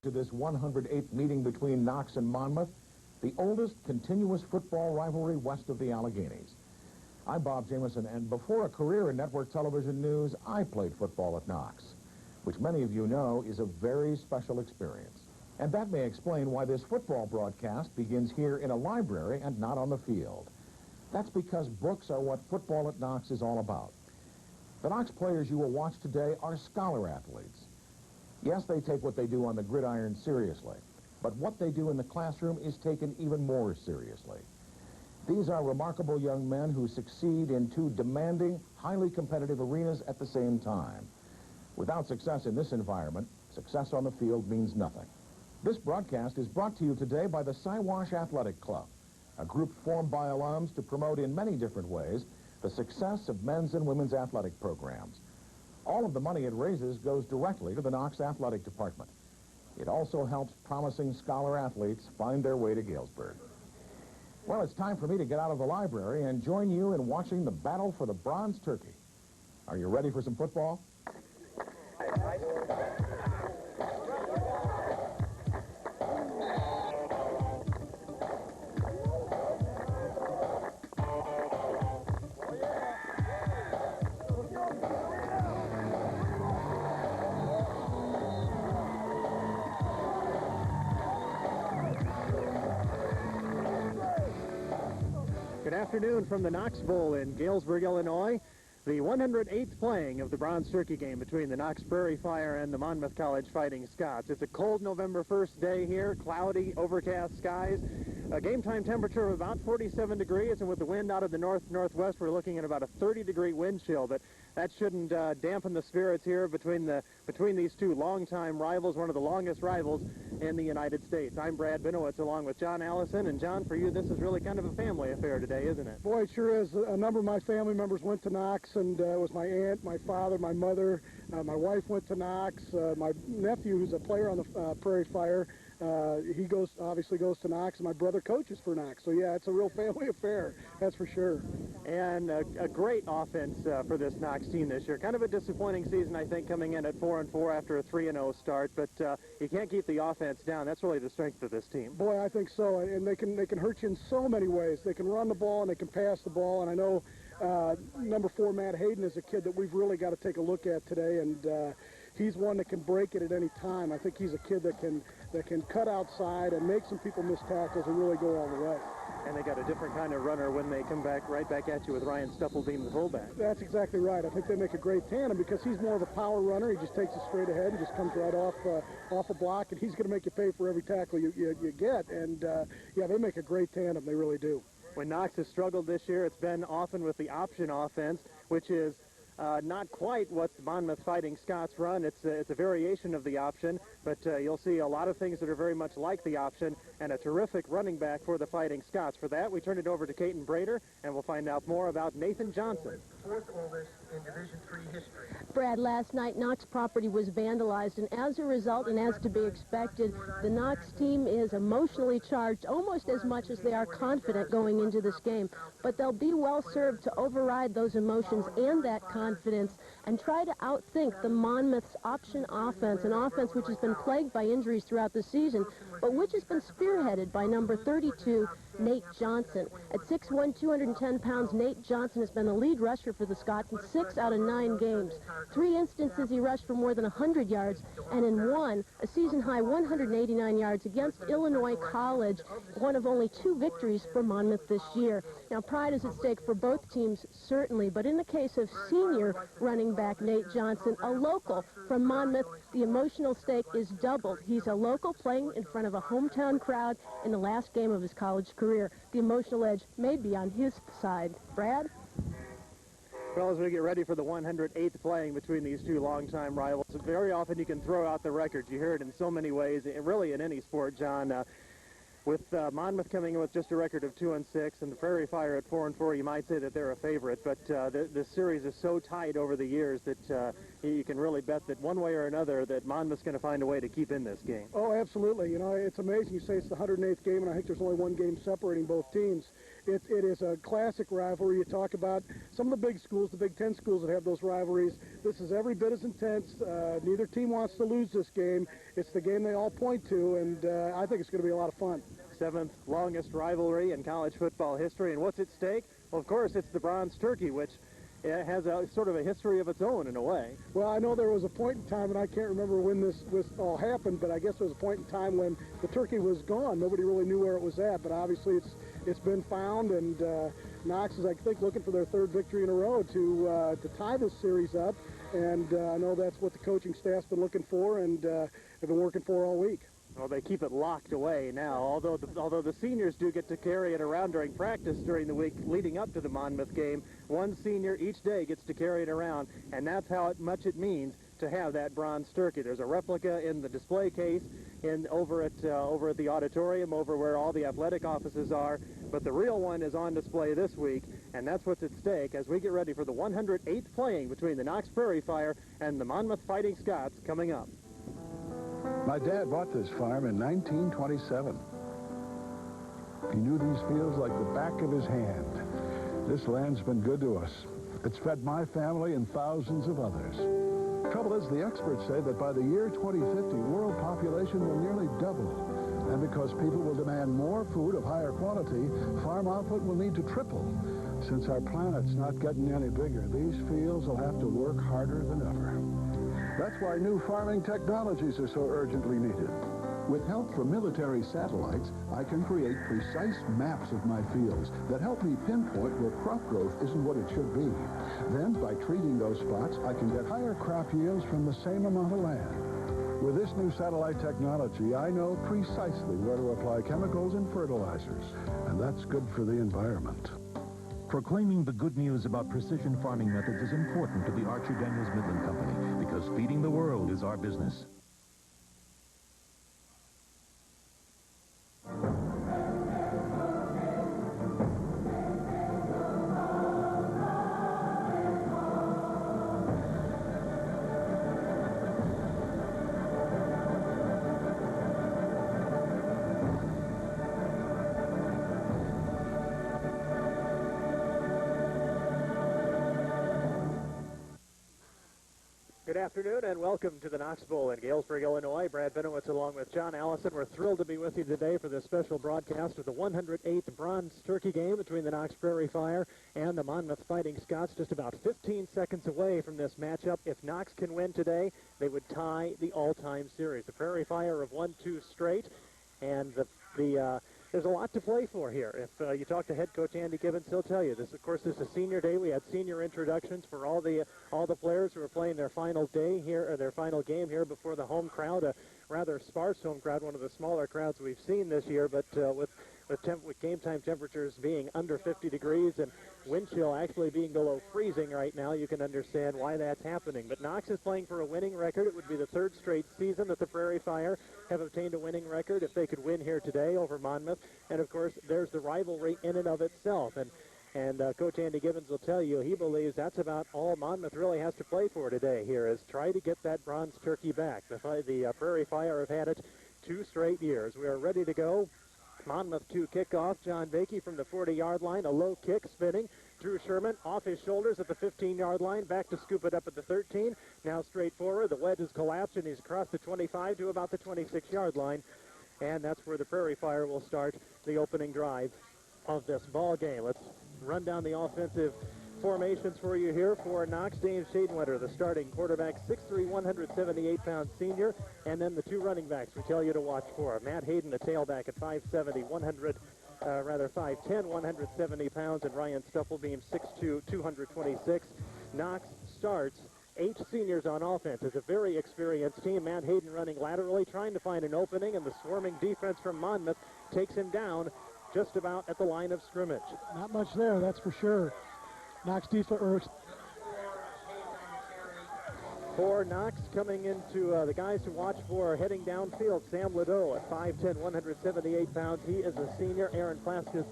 To this 108th meeting between Knox and Monmouth, the oldest continuous football rivalry west of the Alleghenies. I'm Bob Jameson, and before a career in network television news, I played football at Knox, which many of you know is a very special experience. And that may explain why this football broadcast begins here in a library and not on the field. That's because books are what football at Knox is all about. The Knox players you will watch today are scholar athletes. Yes, they take what they do on the gridiron seriously, but what they do in the classroom is taken even more seriously. These are remarkable young men who succeed in two demanding, highly competitive arenas at the same time. Without success in this environment, success on the field means nothing. This broadcast is brought to you today by the Siwash Athletic Club, a group formed by alums to promote in many different ways the success of men's and women's athletic programs. All of the money it raises goes directly to the Knox Athletic Department. It also helps promising scholar athletes find their way to Galesburg. Well, it's time for me to get out of the library and join you in watching the battle for the bronze turkey. Are you ready for some football? Good afternoon from the Knox Bowl in Galesburg, Illinois. The 108th playing of the Bronze Turkey game between the Knox Prairie Fire and the Monmouth College Fighting Scots. It's a cold November 1st day here, cloudy, overcast skies. A game time temperature of about 47 degrees, and with the wind out of the north-northwest, we're looking at about a 30-degree wind chill. But that shouldn't dampen the spirits here between these two longtime rivals, one of the longest rivals in the United States. I'm Brad Binowitz along with John Allison, and John, for you, this is really kind of a family affair today, isn't it? Boy, it sure is. A number of my family members went to Knox, and it was my aunt, my father, my mother, my wife went to Knox, my nephew, who's a player on the Prairie Fire, he obviously goes to Knox, and my brother coaches for Knox. So yeah, it's a real family affair, that's for sure. And a great offense for this Knox team this year. Kind of a disappointing season, I think, coming in at 4-4 after a 3-0 start, but you can't keep the offense down. That's really the strength of this team. Boy, I think so, and they can hurt you in so many ways. They can run the ball and they can pass the ball, and I know number 4 Matt Hayden is a kid that we've really got to take a look at today, and he's one that can break it at any time. I think he's a kid that can cut outside and make some people miss tackles and really go all the way. And they got a different kind of runner when they come right back at you with Ryan Stupplebeam, the fullback. That's exactly right. I think they make a great tandem because he's more of a power runner. He just takes it straight ahead and just comes right off a block, and he's going to make you pay for every tackle you get. And yeah, they make a great tandem. They really do. When Knox has struggled this year, it's been often with the option offense, which is not quite what the Monmouth Fighting Scots run. It's a variation of the option, but you'll see a lot of things that are very much like the option, and a terrific running back for the Fighting Scots. For that, we turn it over to Caton Brader, and we'll find out more about Nathan Johnson. Fourth oldest in Division III history. Brad, last night Knox property was vandalized, and as a result, and as to be expected, the Knox team is emotionally charged almost as much as they are confident going into this game. But they'll be well served to override those emotions and that confidence and try to outthink the Monmouth's option offense, an offense which has been plagued by injuries throughout the season, but which has been spearheaded by number 32, Nate Johnson. At 6'1", 210 pounds, Nate Johnson has been the lead rusher for the Scots in 6 out of 9 games. 3 instances he rushed for more than 100 yards, and in one, a season-high 189 yards against Illinois College, one of only 2 victories for Monmouth this year. Now, pride is at stake for both teams, certainly, but in the case of senior running back Nate Johnson, a local from Monmouth, the emotional stake is doubled. He's a local playing in front of a hometown crowd in the last game of his college career. The emotional edge may be on his side. Brad? Well, as we get ready for the 108th playing between these two longtime rivals, very often you can throw out the records. You hear it in so many ways, really in any sport, John. With Monmouth coming in with just a record of 2-6 and the Prairie Fire at 4-4, you might say that they're a favorite. But this series is so tight over the years that you can really bet that one way or another that Monmouth's going to find a way to keep in this game. Oh, absolutely. You know, it's amazing. You say it's the 108th game, and I think there's only one game separating both teams. it is a classic rivalry. You talk about some of the big schools, the Big Ten schools that have those rivalries. This is every bit as intense. Neither team wants to lose this game. It's the game they all point to, and I think it's going to be a lot of fun. 7th longest rivalry in college football history. And what's at stake? Well, of course, it's the Bronze Turkey, which has a sort of a history of its own in a way. Well, I know there was a point in time, and I can't remember when this all happened, but I guess there was a point in time when the turkey was gone. Nobody really knew where it was at, but obviously it's been found, and Knox is, I think, looking for their 3rd victory in a row to tie this series up, and I know that's what the coaching staff's been looking for and have been working for all week. Well, they keep it locked away now, although the seniors do get to carry it around during practice during the week leading up to the Monmouth game. One senior each day gets to carry it around, and that's how much it means to have that bronze turkey. There's a replica in the display case over at the auditorium, over where all the athletic offices are, but the real one is on display this week, and that's what's at stake as we get ready for the 108th playing between the Knox Prairie Fire and the Monmouth Fighting Scots coming up. My dad bought this farm in 1927. He knew these fields like the back of his hand. This land's been good to us. It's fed my family and thousands of others. Trouble is, the experts say that by the year 2050, world population will nearly double. And because people will demand more food of higher quality, farm output will need to triple. Since our planet's not getting any bigger, these fields will have to work harder than ever. That's why new farming technologies are so urgently needed. With help from military satellites, I can create precise maps of my fields that help me pinpoint where crop growth isn't what it should be. Then, by treating those spots, I can get higher crop yields from the same amount of land. With this new satellite technology, I know precisely where to apply chemicals and fertilizers, and that's good for the environment. Proclaiming the good news about precision farming methods is important to the Archer Daniels Midland Company because feeding the world is our business. Good afternoon and welcome to the Knox Bowl in Galesburg, Illinois. Brad Benowitz along with John Allison. We're thrilled to be with you today for this special broadcast of the 108th Bronze Turkey game between the Knox Prairie Fire and the Monmouth Fighting Scots. Just about 15 seconds away from this matchup. If Knox can win today, they would tie the all-time series. The Prairie Fire have won 2 straight, and there's a lot to play for here. If you talk to head coach Andy Gibbons, he'll tell you this. Of course, this is senior day. We had senior introductions for all the players who are playing their final day here, or their final game here before the home crowd. A rather sparse home crowd, one of the smaller crowds we've seen this year, but with game time temperatures being under 50 degrees and wind chill actually being below freezing right now, you can understand why that's happening. But Knox is playing for a winning record. It would be the 3rd straight season that the Prairie Fire have obtained a winning record if they could win here today over Monmouth. And of course, there's the rivalry in and of itself. And Coach Andy Gibbons will tell you he believes that's about all Monmouth really has to play for today here, is try to get that bronze turkey back. The Prairie Fire have had it 2 straight years. We are ready to go. Monmouth 2 kickoff. John Bakey from the 40-yard line. A low kick spinning. Drew Sherman off his shoulders at the 15-yard line. Back to scoop it up at the 13. Now straight forward. The wedge has collapsed, and he's across the 25 to about the 26-yard line. And that's where the Prairie Fire will start the opening drive of this ball game. Let's run down the offensive formations for you here for Knox. Dave Shadenwetter, the starting quarterback, 6'3", 178-pound senior, and then the 2 running backs we tell you to watch for. Matt Hayden, the tailback at 5'10", 170 pounds, and Ryan Stufflebeam, 6'2", 226. Knox starts 8 seniors on offense. It's a very experienced team. Matt Hayden running laterally, trying to find an opening, and the swarming defense from Monmouth takes him down just about at the line of scrimmage. Not much there, that's for sure. Knox defense. For Knox, coming into the guys to watch for heading downfield, Sam Ladeau at 5'10", 178 pounds. He is a senior. Aaron Plaskis,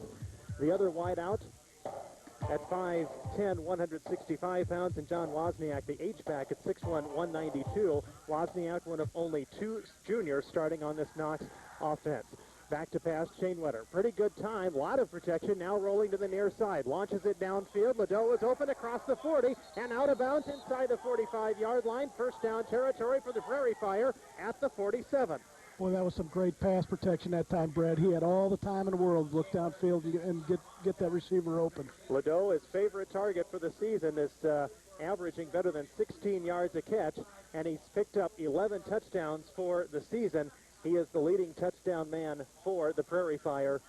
the other wideout, at 5'10", 165 pounds. And John Wozniak, the H-back, at 6'1", 192. Wozniak, one of only 2 juniors starting on this Knox offense. Back to pass, Shanewetter. Pretty good time. A lot of protection. Now rolling to the near side. Launches it downfield. Ledoux is open across the 40 and out of bounds inside the 45-yard line. First down territory for the Prairie Fire at the 47. Boy, that was some great pass protection that time, Brad. He had all the time in the world to look downfield and get that receiver open. Ledoux, his favorite target for the season, is averaging better than 16 yards a catch, and he's picked up 11 touchdowns for the season. He is the leading touchdown man for the Prairie Fire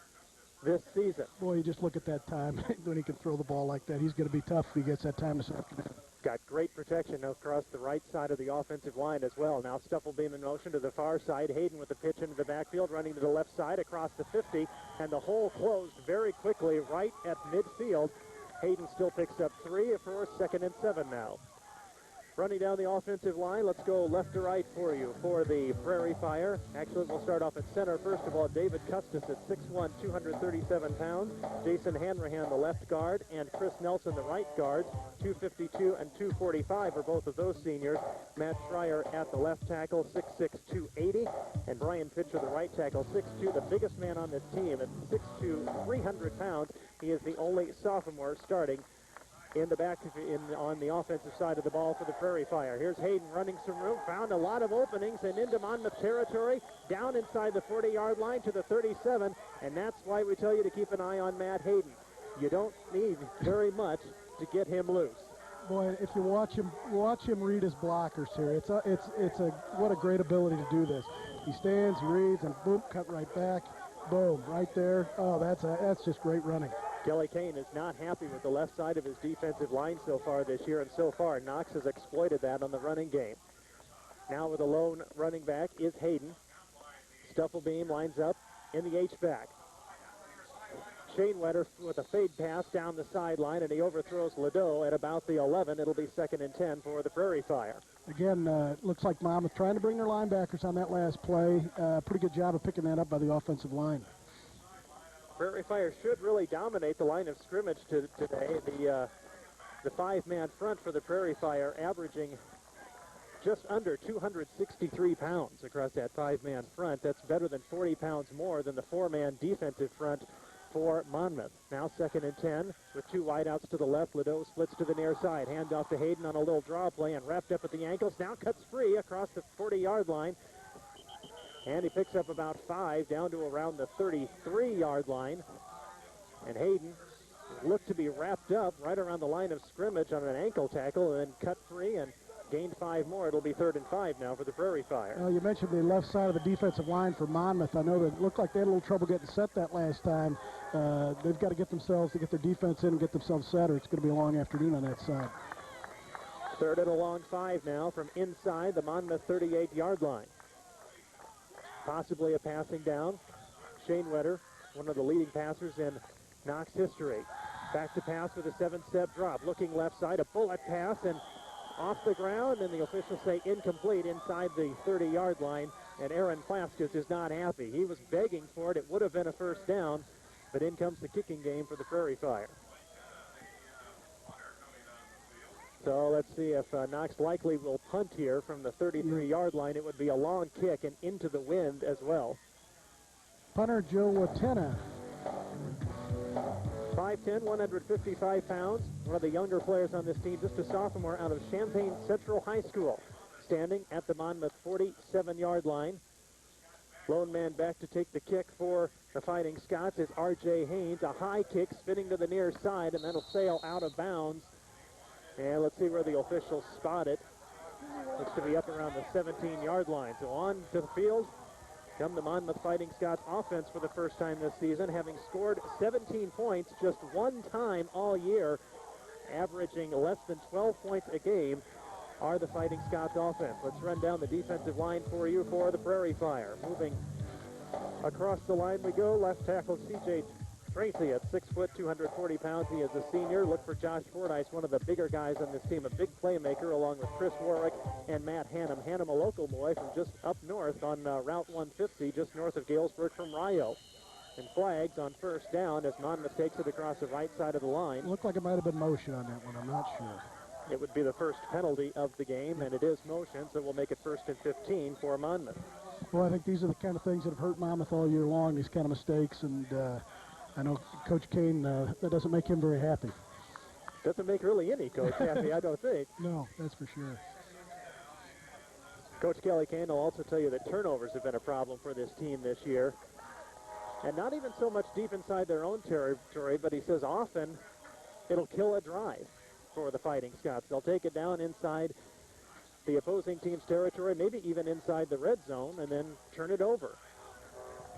this season. Boy, you just look at that time when he can throw the ball like that. He's going to be tough if he gets that time to second down. Got great protection across the right side of the offensive line as well. Now Stufflebeam in motion to the far side. Hayden with the pitch into the backfield, running to the left side across the 50, and the hole closed very quickly right at midfield. Hayden still picks up 3 for 2nd and 7 now. Running down the offensive line, let's go left to right for you for the Prairie Fire. Actually, we'll start off at center. First of all, David Custis at 6'1", 237 pounds. Jason Hanrahan, the left guard, and Chris Nelson, the right guard. 252 and 245 are both of those seniors. Matt Schreier at the left tackle, 6'6", 280. And Brian Pitcher, the right tackle, 6'2", the biggest man on this team at 6'2", 300 pounds. He is the only sophomore starting in the back on the offensive side of the ball for the Prairie Fire. Here's Hayden running some room, found a lot of openings, and into Monmouth territory, down inside the 40-yard line to the 37, and that's why we tell you to keep an eye on Matt Hayden. You don't need very much to get him loose. Boy, if you watch him read his blockers here. What a great ability to do this. He stands, he reads, and boom, cut right back, boom, right there. Oh, that's just great running. Kelly Kane is not happy with the left side of his defensive line so far this year, and so far Knox has exploited that on the running game. Now with a lone running back is Hayden. Stufflebeam lines up in the H-back. Shanewetter with a fade pass down the sideline, and he overthrows Ledoux at about the 11. It'll be 2nd and 10 for the Prairie Fire. Again, looks like Monmouth trying to bring their linebackers on that last play. Pretty good job of picking that up by the offensive line. Prairie Fire should really dominate the line of scrimmage today. The 5-man front for the Prairie Fire averaging just under 263 pounds across that 5-man front. That's better than 40 pounds more than the 4-man defensive front for Monmouth. Now 2nd and 10 with 2 wideouts to the left. Ledoux splits to the near side. Handoff to Hayden on a little draw play and wrapped up at the ankles. Now cuts free across the 40-yard line. And he picks up about 5 down to around the 33-yard line. And Hayden looked to be wrapped up right around the line of scrimmage on an ankle tackle and then cut free and gained 5 more. It'll be 3rd and 5 now for the Prairie Fire. You mentioned the left side of the defensive line for Monmouth. I know that it looked like they had a little trouble getting set that last time. They've got to get their defense in and get themselves set, or it's going to be a long afternoon on that side. 3rd and a long 5 now from inside the Monmouth 38-yard line. Possibly a passing down. Shanewetter, one of the leading passers in Knox history. Back to pass with a 7-step drop. Looking left side, a bullet pass, and off the ground, and the officials say incomplete inside the 30-yard line, and Aaron Plaskus is not happy. He was begging for it. It would have been a first down, but in comes the kicking game for the Prairie Fire. So let's see if Knox likely will punt here from the 33-yard line. It would be a long kick and into the wind as well. Punter Joe Watena. 5'10", 155 pounds. One of the younger players on this team, just a sophomore out of Champaign Central High School. Standing at the Monmouth 47-yard line. Lone man back to take the kick for the Fighting Scots is R.J. Haynes. A high kick spinning to the near side, and that'll sail out of bounds. And let's see where the officials spot it. Looks to be up around the 17-yard line. So on to the field come the Monmouth Fighting Scots offense for the first time this season, having scored 17 points just one time all year, averaging less than 12 points a game, are the Fighting Scots offense. Let's run down the defensive line for you for the Prairie Fire. Moving across the line we go. Left tackle C.J. Tracy at 6 foot, 240 pounds. He is a senior. Look for Josh Fordyce, one of the bigger guys on this team, a big playmaker, along with Chris Warwick and Matt Hannum. Hannum, a local boy from just up north on Route 150, just north of Galesburg from Rio. And flags on first down as Monmouth takes it across the right side of the line. Looked like it might have been motion on that one. I'm not sure. It would be the first penalty of the game, and it is motion, so we'll make it 1st and 15 for Monmouth. Well, I think these are the kind of things that have hurt Monmouth all year long, these kind of mistakes, and I know Coach Kane, that doesn't make him very happy. Doesn't make really any coach happy, I don't think. No, that's for sure. Coach Kelly Kane will also tell you that turnovers have been a problem for this team this year. And not even so much deep inside their own territory, but he says often it'll kill a drive for the Fighting Scots. They'll take it down inside the opposing team's territory, maybe even inside the red zone, and then turn it over.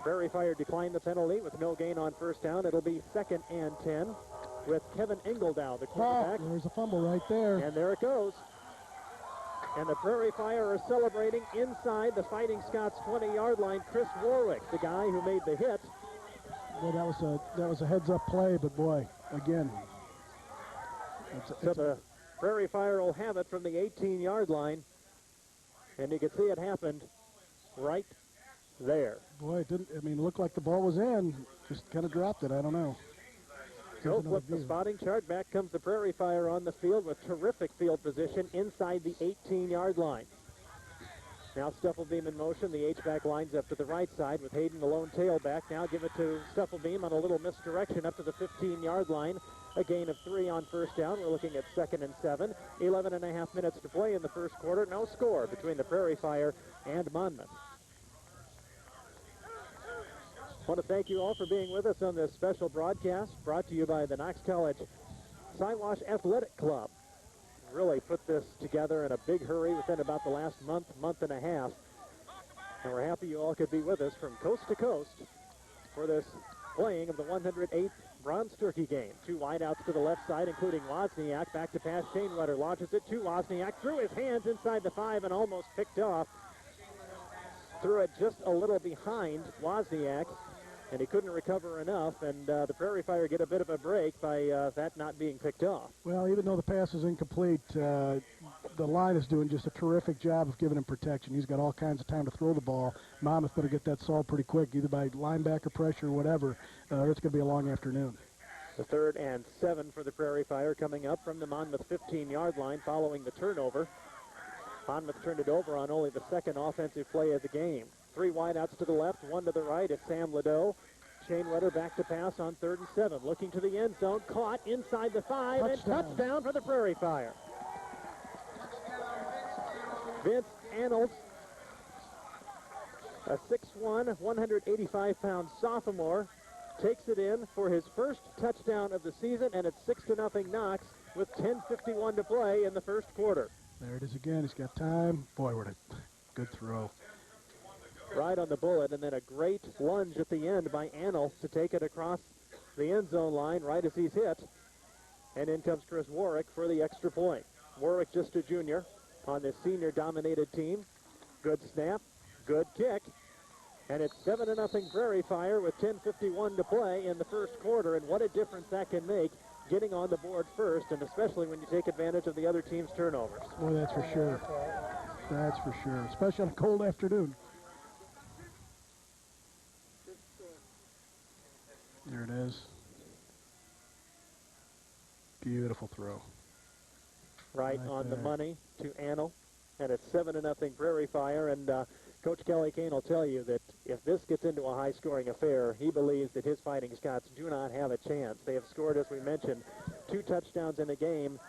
Prairie Fire declined the penalty with no gain on first down. It'll be 2nd and 10 with Kevin Engeldow, the quarterback. Oh, there's a fumble right there. And there it goes. And the Prairie Fire are celebrating inside the Fighting Scots 20-yard line. Chris Warwick, the guy who made the hit. Well, that was a heads-up play, but boy, again. So the Prairie Fire will have it from the 18-yard line. And you can see it happened right there. Boy, it looked like the ball was in. Just kind of dropped it. I don't know. Go flip the spotting chart. Back comes the Prairie Fire on the field with terrific field position inside the 18-yard line. Now Stufflebeam in motion. The H-back lines up to the right side with Hayden, the lone tailback. Now give it to Stufflebeam on a little misdirection up to the 15-yard line. A gain of 3 on first down. We're looking at 2nd and 7. 11 and a half minutes to play in the first quarter. No score between the Prairie Fire and Monmouth. I want to thank you all for being with us on this special broadcast brought to you by the Knox College Siwash Athletic Club. Really put this together in a big hurry within about the last month and a half. And we're happy you all could be with us from coast to coast for this playing of the 108th Bronze Turkey game. 2 wideouts to the left side, including Wozniak. Back to pass. Shane Rutter launches it to Wozniak. Threw his hands inside the 5 and almost picked off. Threw it just a little behind Wozniak. And he couldn't recover enough, and the Prairie Fire get a bit of a break by that not being picked off. Well, even though the pass is incomplete, the line is doing just a terrific job of giving him protection. He's got all kinds of time to throw the ball. Monmouth better get that solved pretty quick, either by linebacker pressure or whatever, or it's going to be a long afternoon. The 3rd and 7 for the Prairie Fire coming up from the Monmouth 15-yard line following the turnover. Monmouth turned it over on only the 2nd offensive play of the game. 3 wideouts to the left, 1 to the right. It's Sam Ladeau. Shane Rutter back to pass on 3rd and 7. Looking to the end zone. Caught inside the 5. And touchdown for the Prairie Fire. Vince Arnold, a 6'1", 185-pound sophomore, takes it in for his first touchdown of the season, and it's 6-0 Knox with 10:51 to play in the first quarter. There it is again. He's got time. Boy, what a good throw. Right on the bullet, and then a great lunge at the end by Annell to take it across the end zone line right as he's hit. And in comes Chris Warwick for the extra point. Warwick, just a junior on this senior-dominated team. Good snap, good kick, and it's 7-0 Prairie Fire with 10:51 to play in the first quarter, and what a difference that can make getting on the board first, and especially when you take advantage of the other team's turnovers. Boy, that's for sure. That's for sure, especially on a cold afternoon. There it is. Beautiful throw. Right on the money to Annell, and it's 7-0 Prairie Fire, and Coach Kelly Kane will tell you that if this gets into a high-scoring affair, he believes that his Fighting Scots do not have a chance. They have scored, as we mentioned, 2 touchdowns in a game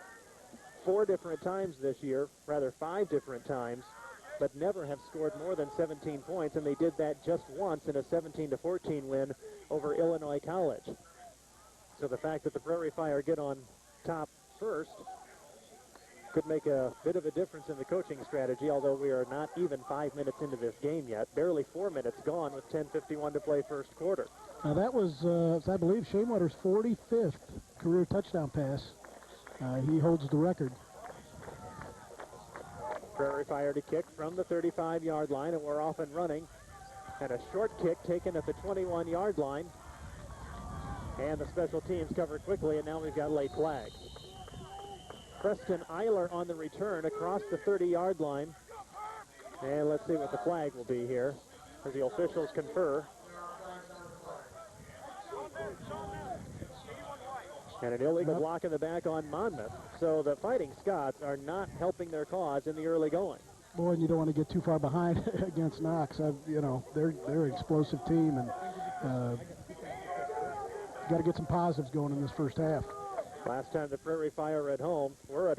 4 different times this year, rather 5 different times, but never have scored more than 17 points, and they did that just once in a 17-14 win over Illinois College. So the fact that the Prairie Fire get on top first could make a bit of a difference in the coaching strategy, although we are not even 5 minutes into this game yet. Barely 4 minutes gone with 10:51 to play first quarter. Now that was, I believe, Shane Waters' 45th career touchdown pass. He holds the record. Prairie Fire to kick from the 35-yard line, and we're off and running. And a short kick taken at the 21-yard line. And the special teams covered quickly, and now we've got late flags. Preston Eiler on the return across the 30-yard line. And let's see what the flag will be here as the officials confer. And an illegal block in the back on Monmouth. So the Fighting Scots are not helping their cause in the early going. Boy, and you don't want to get too far behind against Knox. You know, they're an explosive team, and got to get some positives going in this first half. Last time the Prairie Fire were at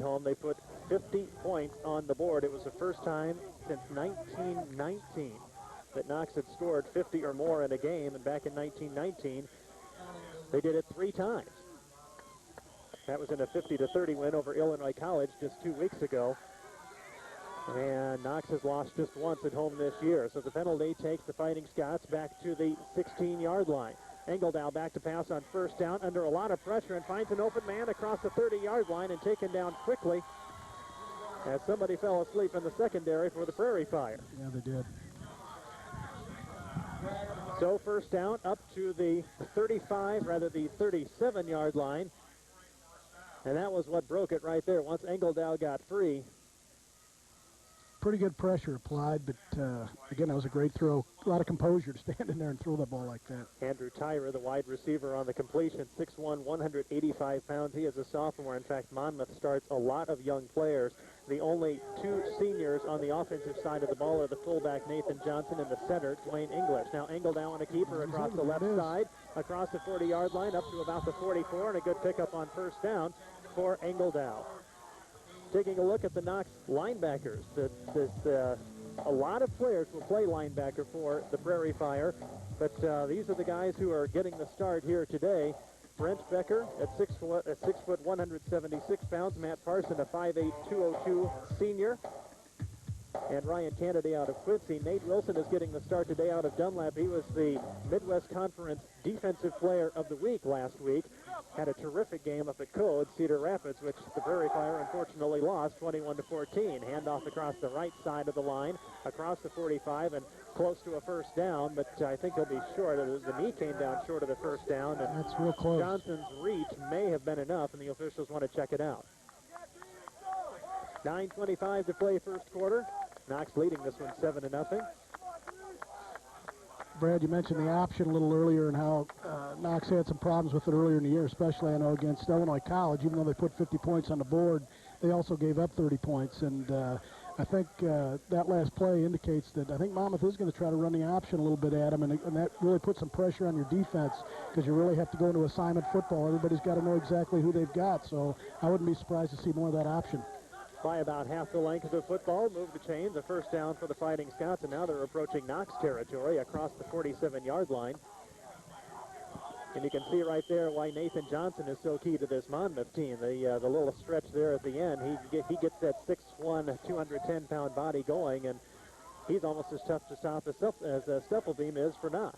home, they put 50 points on the board. It was the first time since 1919 that Knox had scored 50 or more in a game, and back in 1919, they did it 3 times. That was in a 50-30 win over Illinois College just 2 weeks ago. And Knox has lost just once at home this year. So the penalty takes the Fighting Scots back to the 16-yard line. Engeldow back to pass on first down under a lot of pressure and finds an open man across the 30-yard line and taken down quickly as somebody fell asleep in the secondary for the Prairie Fire. Yeah, they did. So first down up to the 37-yard line. And that was what broke it right there. Once Engeldow got free. Pretty good pressure applied, but again, that was a great throw. A lot of composure to stand in there and throw the ball like that. Andrew Tyra, the wide receiver on the completion, 6'1", 185 pounds. He is a sophomore. In fact, Monmouth starts a lot of young players. The only 2 seniors on the offensive side of the ball are the fullback Nathan Johnson and the center Dwayne English. Now Engeldow on a keeper across the left side, across the 40-yard line up to about the 44, and a good pickup on first down for Engeldow. Taking a look at the Knox linebackers, a lot of players will play linebacker for the Prairie Fire, but these are the guys who are getting the start here today. Brent Becker at 6 foot, 176 pounds. Matt Parson, a 5'8", 202 senior. And Ryan Kennedy out of Quincy. Nate Wilson is getting the start today out of Dunlap. He was the Midwest Conference Defensive Player of the Week last week. Had a terrific game up at Code, Cedar Rapids, which the Prairie Fire unfortunately lost 21-14. Handoff across the right side of the line, across the 45, and close to a first down, but I think he'll be short. The knee came down short of the first down, and that's real close. Johnson's reach may have been enough, and the officials want to check it out. 9:25 to play first quarter. Knox leading this one 7-0. Brad, you mentioned the option a little earlier and how Knox had some problems with it earlier in the year, especially I know against Illinois College. Even though they put 50 points on the board, they also gave up 30 points. And I think that last play indicates that I think Monmouth is going to try to run the option a little bit at them, and that really puts some pressure on your defense because you really have to go into assignment football. Everybody's got to know exactly who they've got, so I wouldn't be surprised to see more of that option. By about half the length of the football, move the chains, a first down for the Fighting Scots, and now they're approaching Knox territory across the 47-yard line. And you can see right there why Nathan Johnson is so key to this Monmouth team. The little stretch there at the end, he gets that 6'1", 210-pound body going, and he's almost as tough to stop as Stephelbeam is for Knox.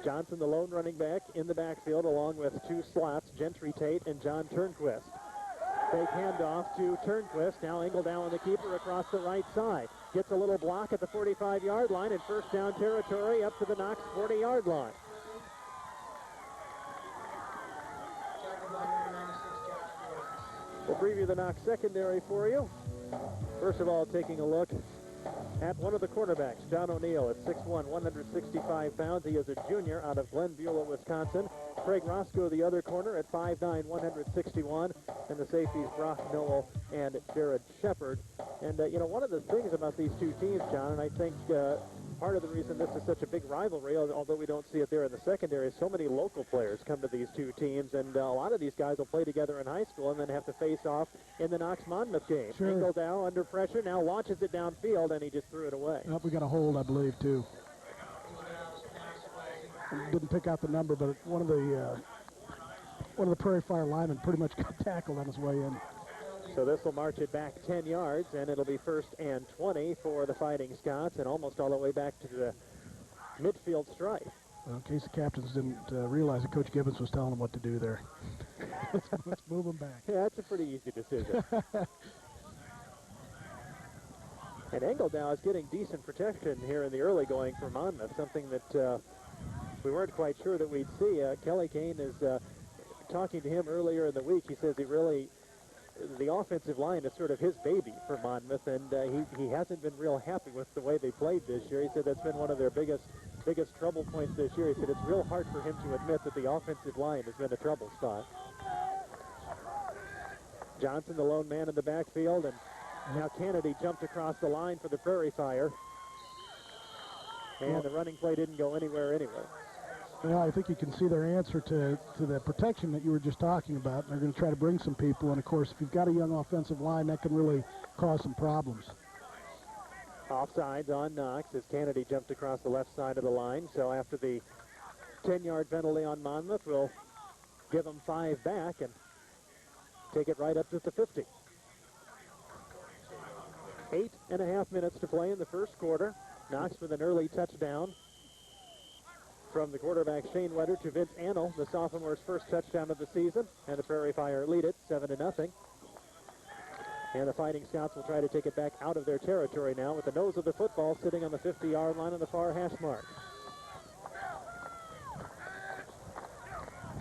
Johnson, the lone running back, in the backfield, along with 2 slots, Gentry Tate and John Turnquist. Fake handoff to Turnquist. Now Engeldow on the keeper across the right side. Gets a little block at the 45-yard line and first down territory up to the Knox 40-yard line. We'll preview the Knox secondary for you. First of all, taking a look at one of the quarterbacks, John O'Neill at 6'1", 165 pounds. He is a junior out of Glen Beulah, Wisconsin. Craig Roscoe, the other corner, at 5'9", 161. And the safeties, Brock Noel and Jared Shepard. And, one of the things about these two teams, John, and I think part of the reason this is such a big rivalry, although we don't see it there in the secondary, is so many local players come to these two teams, and a lot of these guys will play together in high school and then have to face off in the Knox-Monmouth game. Sure. Engeldow under pressure, now launches it downfield, and he just threw it away. Oh, we got a hold, I believe, too. Didn't pick out the number, but one of the Prairie Fire linemen pretty much got tackled on his way in. So this will march it back 10 yards, and it'll be 1st and 20 for the Fighting Scots, and almost all the way back to the midfield stripe. Well, in case the captains didn't realize that Coach Gibbons was telling them what to do there. Let's move them back. Yeah, that's a pretty easy decision. And Engeldow is getting decent protection here in the early going for Monmouth, something that we weren't quite sure that we'd see. Kelly Kane is talking to him earlier in the week. He says the offensive line is sort of his baby for Monmouth, and he hasn't been real happy with the way they played this year. He said that's been one of their biggest trouble points this year. He said it's real hard for him to admit that the offensive line has been a trouble spot. Johnson, the lone man in the backfield, and Now Kennedy jumped across the line for the Prairie Fire. And the running play didn't go anywhere anyway. Well, I think you can see their answer to the protection that you were just talking about. They're going to try to bring some people, and of course, if you've got a young offensive line, that can really cause some problems. Offsides on Knox as Kennedy jumped across the left side of the line. So after the 10-yard penalty on Monmouth, we'll give them 5 back and take it right up to the 50. 8.5 minutes to play in the first quarter. Knox with an early touchdown from the quarterback Shane Wetter to Vince Annell, the sophomore's first touchdown of the season, and the Prairie Fire lead it 7-0. And the Fighting Scots will try to take it back out of their territory now with the nose of the football sitting on the 50-yard line on the far hash mark.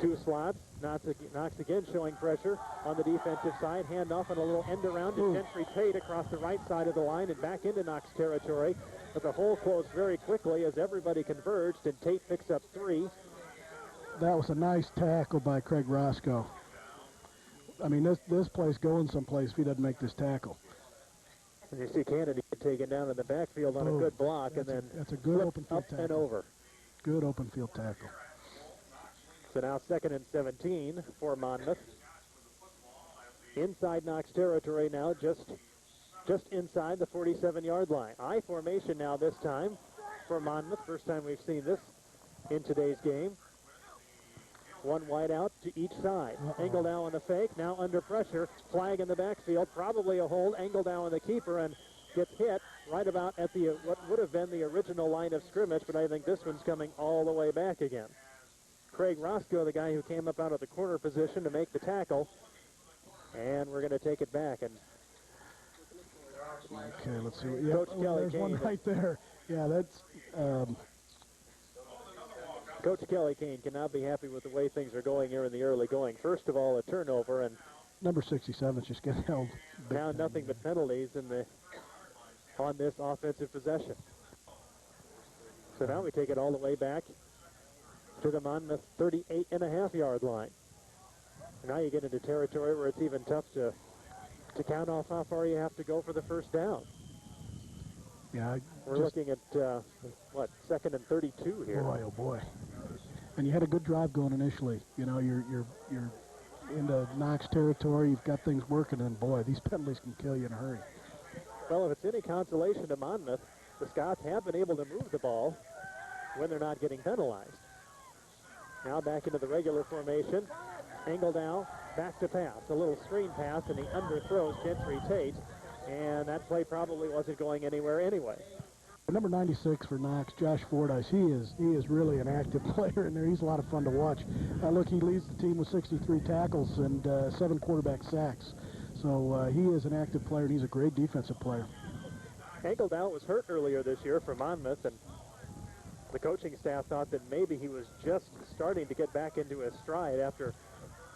2 slots. Knox again showing pressure on the defensive side. Handoff and a little end around to Gentry Tate across the right side of the line and back into Knox territory. But the hole closed very quickly as everybody converged, and Tate picks up 3. That was a nice tackle by Craig Roscoe. I mean, this play's going someplace if he doesn't make this tackle. And you see Kennedy taken down in the backfield on a good block, and then that's a good open field tackle. And over. Good open field tackle. So now 2nd and 17 for Monmouth. Inside Knox territory now, just inside the 47-yard line. I formation now this time for Monmouth. First time we've seen this in today's game. 1 wide out to each side. Engeldow on the fake, now under pressure. Flag in the backfield, probably a hold. Engeldow on the keeper and gets hit right about at the what would have been the original line of scrimmage, but I think this one's coming all the way back again. Craig Roscoe, the guy who came up out of the corner position to make the tackle. And we're going to take it back. And okay, let's see. Yeah, Coach Kelly there's Kane. One right there. Yeah, that's... Coach Kelly Kane cannot be happy with the way things are going here in the early going. First of all, a turnover, and number 67 is just getting held. Now nothing but penalties on this offensive possession. So now we take it all the way back to the Monmouth 38.5-yard line. Now you get into territory where it's even tough to count off how far you have to go for the first down. Yeah, we're looking at what, 2nd and 32 here. Boy, oh boy! And you had a good drive going initially. You know, you're into Knox territory. You've got things working, and boy, these penalties can kill you in a hurry. Well, if it's any consolation to Monmouth, the Scots have been able to move the ball when they're not getting penalized. Now back into the regular formation. Engeldow back to pass. A little screen pass, and he underthrows Gentry Tate. And that play probably wasn't going anywhere anyway. Number 96 for Knox, Josh Fordyce, he is really an active player in there. He's a lot of fun to watch. Look, he leads the team with 63 tackles and 7 quarterback sacks. So he is an active player, and he's a great defensive player. Engeldow was hurt earlier this year for Monmouth, and the coaching staff thought that maybe he was just starting to get back into his stride after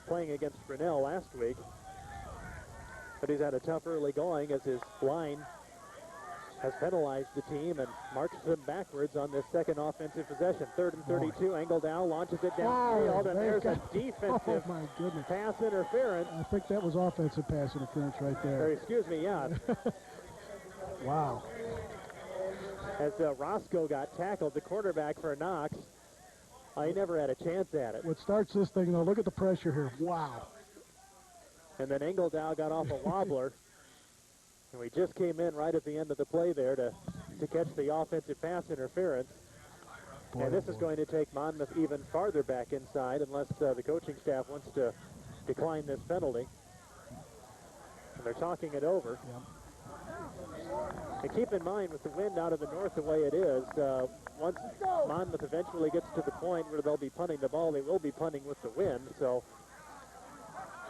playing against Grinnell last week. But he's had a tough early going as his line has penalized the team and marches them backwards on this second offensive possession. 3rd and 32, Engeldow launches it downfield, and there's a defensive pass interference. I think that was offensive pass interference right there. Or, excuse me, yeah. Wow. As Roscoe got tackled, the quarterback for Knox, he never had a chance at it. What starts this thing, though, look at the pressure here. Wow. And then Engeldow got off a wobbler. And we just came in right at the end of the play there to catch the offensive pass interference. Boy, and this is going to take Monmouth even farther back inside unless the coaching staff wants to decline this penalty. And they're talking it over. And keep in mind, with the wind out of the north the way it is, once Monmouth eventually gets to the point where they'll be punting the ball, they will be punting with the wind. So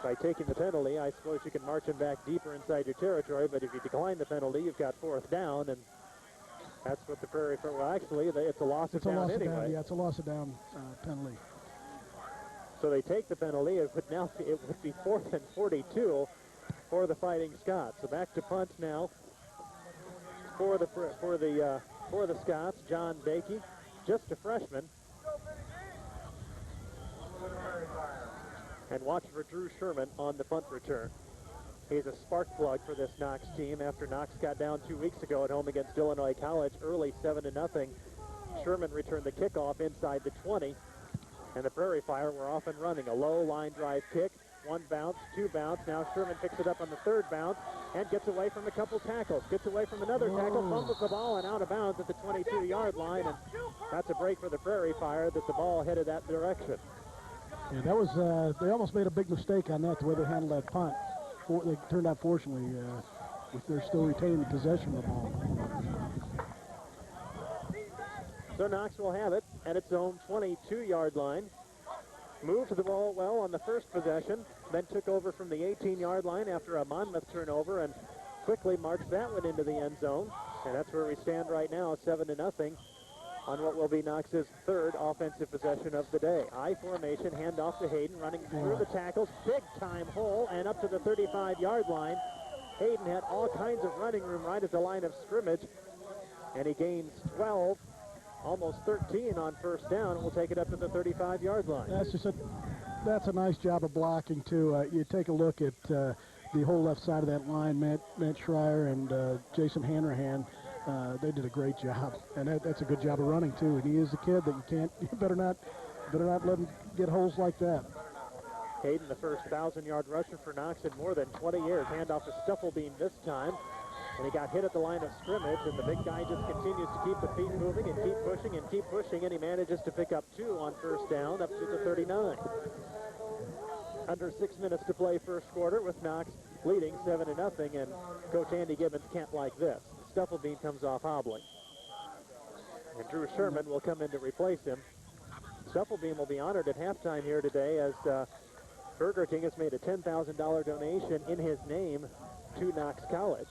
by taking the penalty, I suppose you can march them back deeper inside your territory, but if you decline the penalty, you've got 4th down, and that's what the Prairie Fire, well, actually, it's a loss of down anyway. Yeah, it's a loss of down penalty. So they take the penalty. It would be 4th and 42 for the Fighting Scots. So back to punt now for the Scots. John Bakey, just a freshman. And watch for Drew Sherman on the punt return. He's a spark plug for this Knox team after Knox got down 2 weeks ago at home against Illinois College, early 7-0. Sherman returned the kickoff inside the 20, and the Prairie Fire were off and running. A low line drive kick, 1 bounce, 2 bounce. Now Sherman picks it up on the 3rd bounce and gets away from a couple tackles. Gets away from another tackle, fumbles the ball and out of bounds at the 22-yard line, and that's a break for the Prairie Fire that the ball headed that direction. Yeah, that was, they almost made a big mistake on that, the way they handled that punt. They turned out, fortunately, they're still retaining possession of the ball. So Knox will have it at its own 22-yard line. Moved the ball well on the first possession, then took over from the 18-yard line after a Monmouth turnover and quickly marched that one into the end zone. And that's where we stand right now, 7-0 on what will be Knox's 3rd offensive possession of the day. I formation, handoff to Hayden, running through the tackles, big-time hole, and up to the 35-yard line. Hayden had all kinds of running room right at the line of scrimmage, and he gains 12, almost 13 on first down, and will take it up to the 35-yard line. That's a nice job of blocking, too. You take a look at the whole left side of that line, Matt Schreier and Jason Hanrahan. They did a great job, and that's a good job of running too. And he is a kid that you better not let him get holes like that. Hayden, the first 1,000-yard rusher for Knox in more than 20 years. Handoff to Stufflebeam this time, and he got hit at the line of scrimmage, and the big guy just continues to keep the feet moving and keep pushing, and he manages to pick up 2 on first down up to the 39. Under 6 minutes to play first quarter with Knox leading 7-0, and Coach Andy Gibbons can't like this. Stufflebeam comes off hobbling. And Drew Sherman will come in to replace him. Stufflebeam will be honored at halftime here today as Burger King has made a $10,000 donation in his name to Knox College.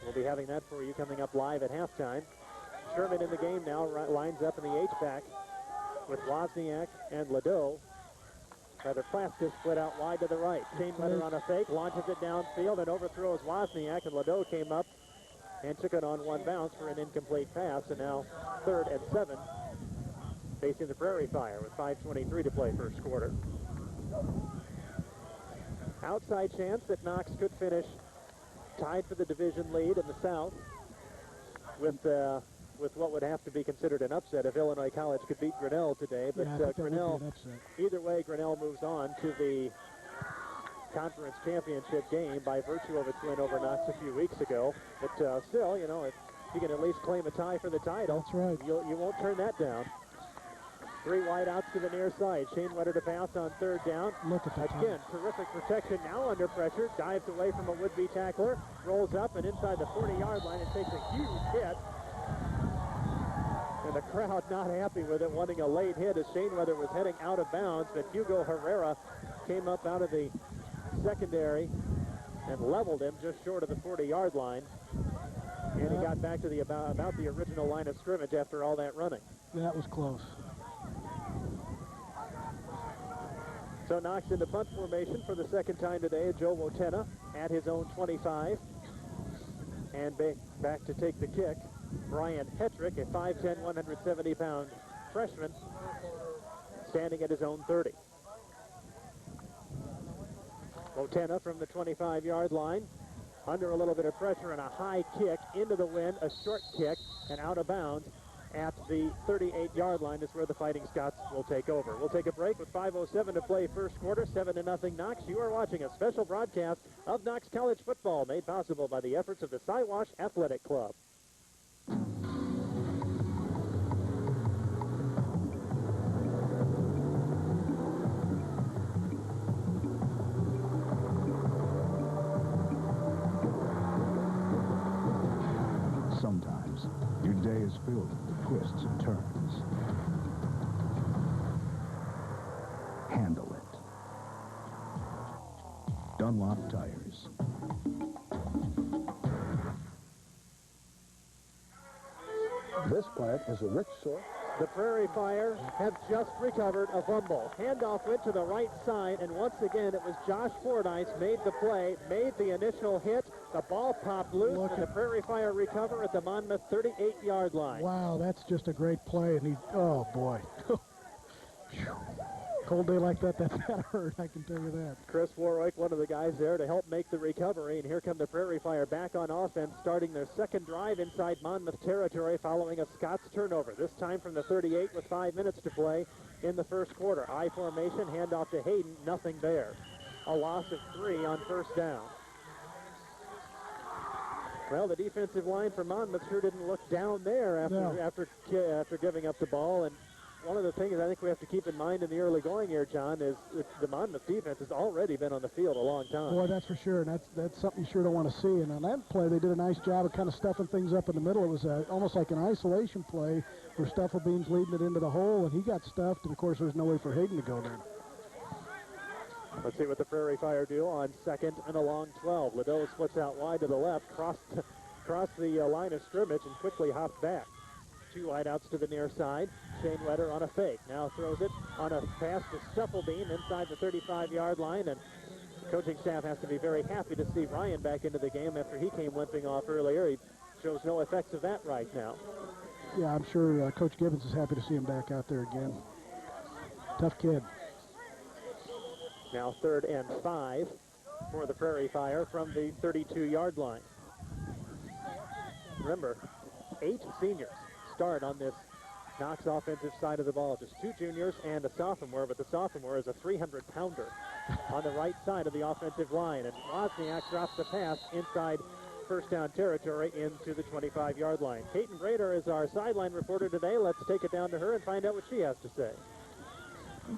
We'll be having that for you coming up live at halftime. Sherman in the game now lines up in the H-back with Wozniak and Ladeau. Rather Plaska split out wide to the right. Shane Wetter on a fake, launches it downfield and overthrows Wozniak, and Ladeau came up and took it on 1 bounce for an incomplete pass, and now 3rd and 7 facing the Prairie Fire with 5:23 to play first quarter. Outside chance that Knox could finish tied for the division lead in the South with what would have to be considered an upset if Illinois College could beat Grinnell today. But Grinnell, either way, Grinnell moves on to the conference championship game by virtue of its win over Knox a few weeks ago. But still, you know, if you can at least claim a tie for the title, that's right. You won't turn that down. 3 wide outs to the near side. Shane Wetter to pass on 3rd down. Look at that. Again, terrific protection. Now under pressure. Dives away from a would-be tackler. Rolls up and inside the 40-yard line and takes a huge hit. And the crowd not happy with it, wanting a late hit as Shane Wetter was heading out of bounds. But Hugo Herrera came up out of the secondary and leveled him just short of the 40-yard line. And he got back to the about the original line of scrimmage after all that running. That was close. So Knox in the punt formation for the 2nd time today. Joe Wotena at his own 25. And back to take the kick. Brian Hetrick, a 5'10", 170-pound freshman, standing at his own 30. Wotena from the 25-yard line. Under a little bit of pressure and a high kick into the wind, a short kick, and out of bounds at the 38-yard line is where the Fighting Scots will take over. We'll take a break with 5:07 to play first quarter, 7-0 Knox. You are watching a special broadcast of Knox College football made possible by the efforts of the Siwash Athletic Club. Sometimes your day is filled with twists and turns. Handle it. Dunlop tires. This plant is a rich source. The Prairie Fire have just recovered a fumble. Handoff went to the right side, and once again, it was Josh Fordyce made the play, made the initial hit. The ball popped loose, and the Prairie Fire recover at the Monmouth 38-yard line. Wow, that's just a great play, and oh, boy. cold day like that, that hurt, I can tell you that. Chris Warwick, one of the guys there to help make the recovery, and here come the Prairie Fire back on offense, starting their second drive inside Monmouth territory following a Scots turnover, this time from the 38 with 5 minutes to play in the first quarter. I formation, handoff to Hayden, nothing there. A loss of 3 on first down. Well, the defensive line for Monmouth sure didn't look down there after giving up the ball. And one of the things I think we have to keep in mind in the early going here, John, is the Monmouth defense has already been on the field a long time. Boy, that's for sure. And that's something you sure don't want to see. And on that play, they did a nice job of kind of stuffing things up in the middle. It was almost like an isolation play where Stufflebeam's leading it into the hole, and he got stuffed. And, of course, there's no way for Hayden to go there. Let's see what the Prairie Fire do on second and a long 12. Liddell splits out wide to the left, crossed the line of scrimmage, and quickly hopped back. 2 wideouts to the near side. Shane Wetter on a fake. Now throws it on a pass to Stufflebeam inside the 35-yard line, and coaching staff has to be very happy to see Ryan back into the game after he came limping off earlier. He shows no effects of that right now. Yeah, I'm sure Coach Gibbons is happy to see him back out there again. Tough kid. Now 3rd and 5 for the Prairie Fire from the 32-yard line. Remember, 8 seniors start on this Knox offensive side of the ball. Just 2 juniors and a sophomore, but the sophomore is a 300-pounder on the right side of the offensive line. And Wozniak drops the pass inside first down territory into the 25-yard line. Peyton Brader is our sideline reporter today. Let's take it down to her and find out what she has to say.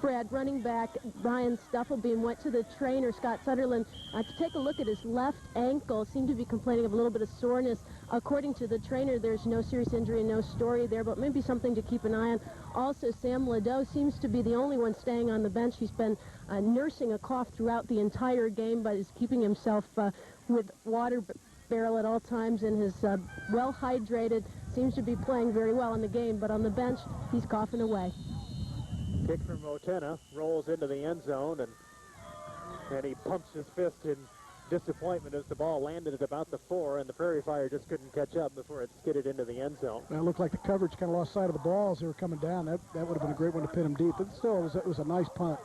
Brad, running back Brian Stufflebeam went to the trainer, Scott Sutherland, to take a look at his left ankle. Seemed to be complaining of a little bit of soreness. According to the trainer, there's no serious injury, no story there, but maybe something to keep an eye on. Also, Sam Liddell seems to be the only one staying on the bench. He's been nursing a cough throughout the entire game, but is keeping himself with water barrel at all times and is well hydrated. Seems to be playing very well in the game, but on the bench, he's coughing away. Kick from Motena, rolls into the end zone, and he pumps his fist in disappointment as the ball landed at about the 4, and the Prairie Fire just couldn't catch up before it skidded into the end zone. Well, it looked like the coverage kind of lost sight of the ball as they were coming down. That would have been a great one to pin him deep, but still, it was a nice punt,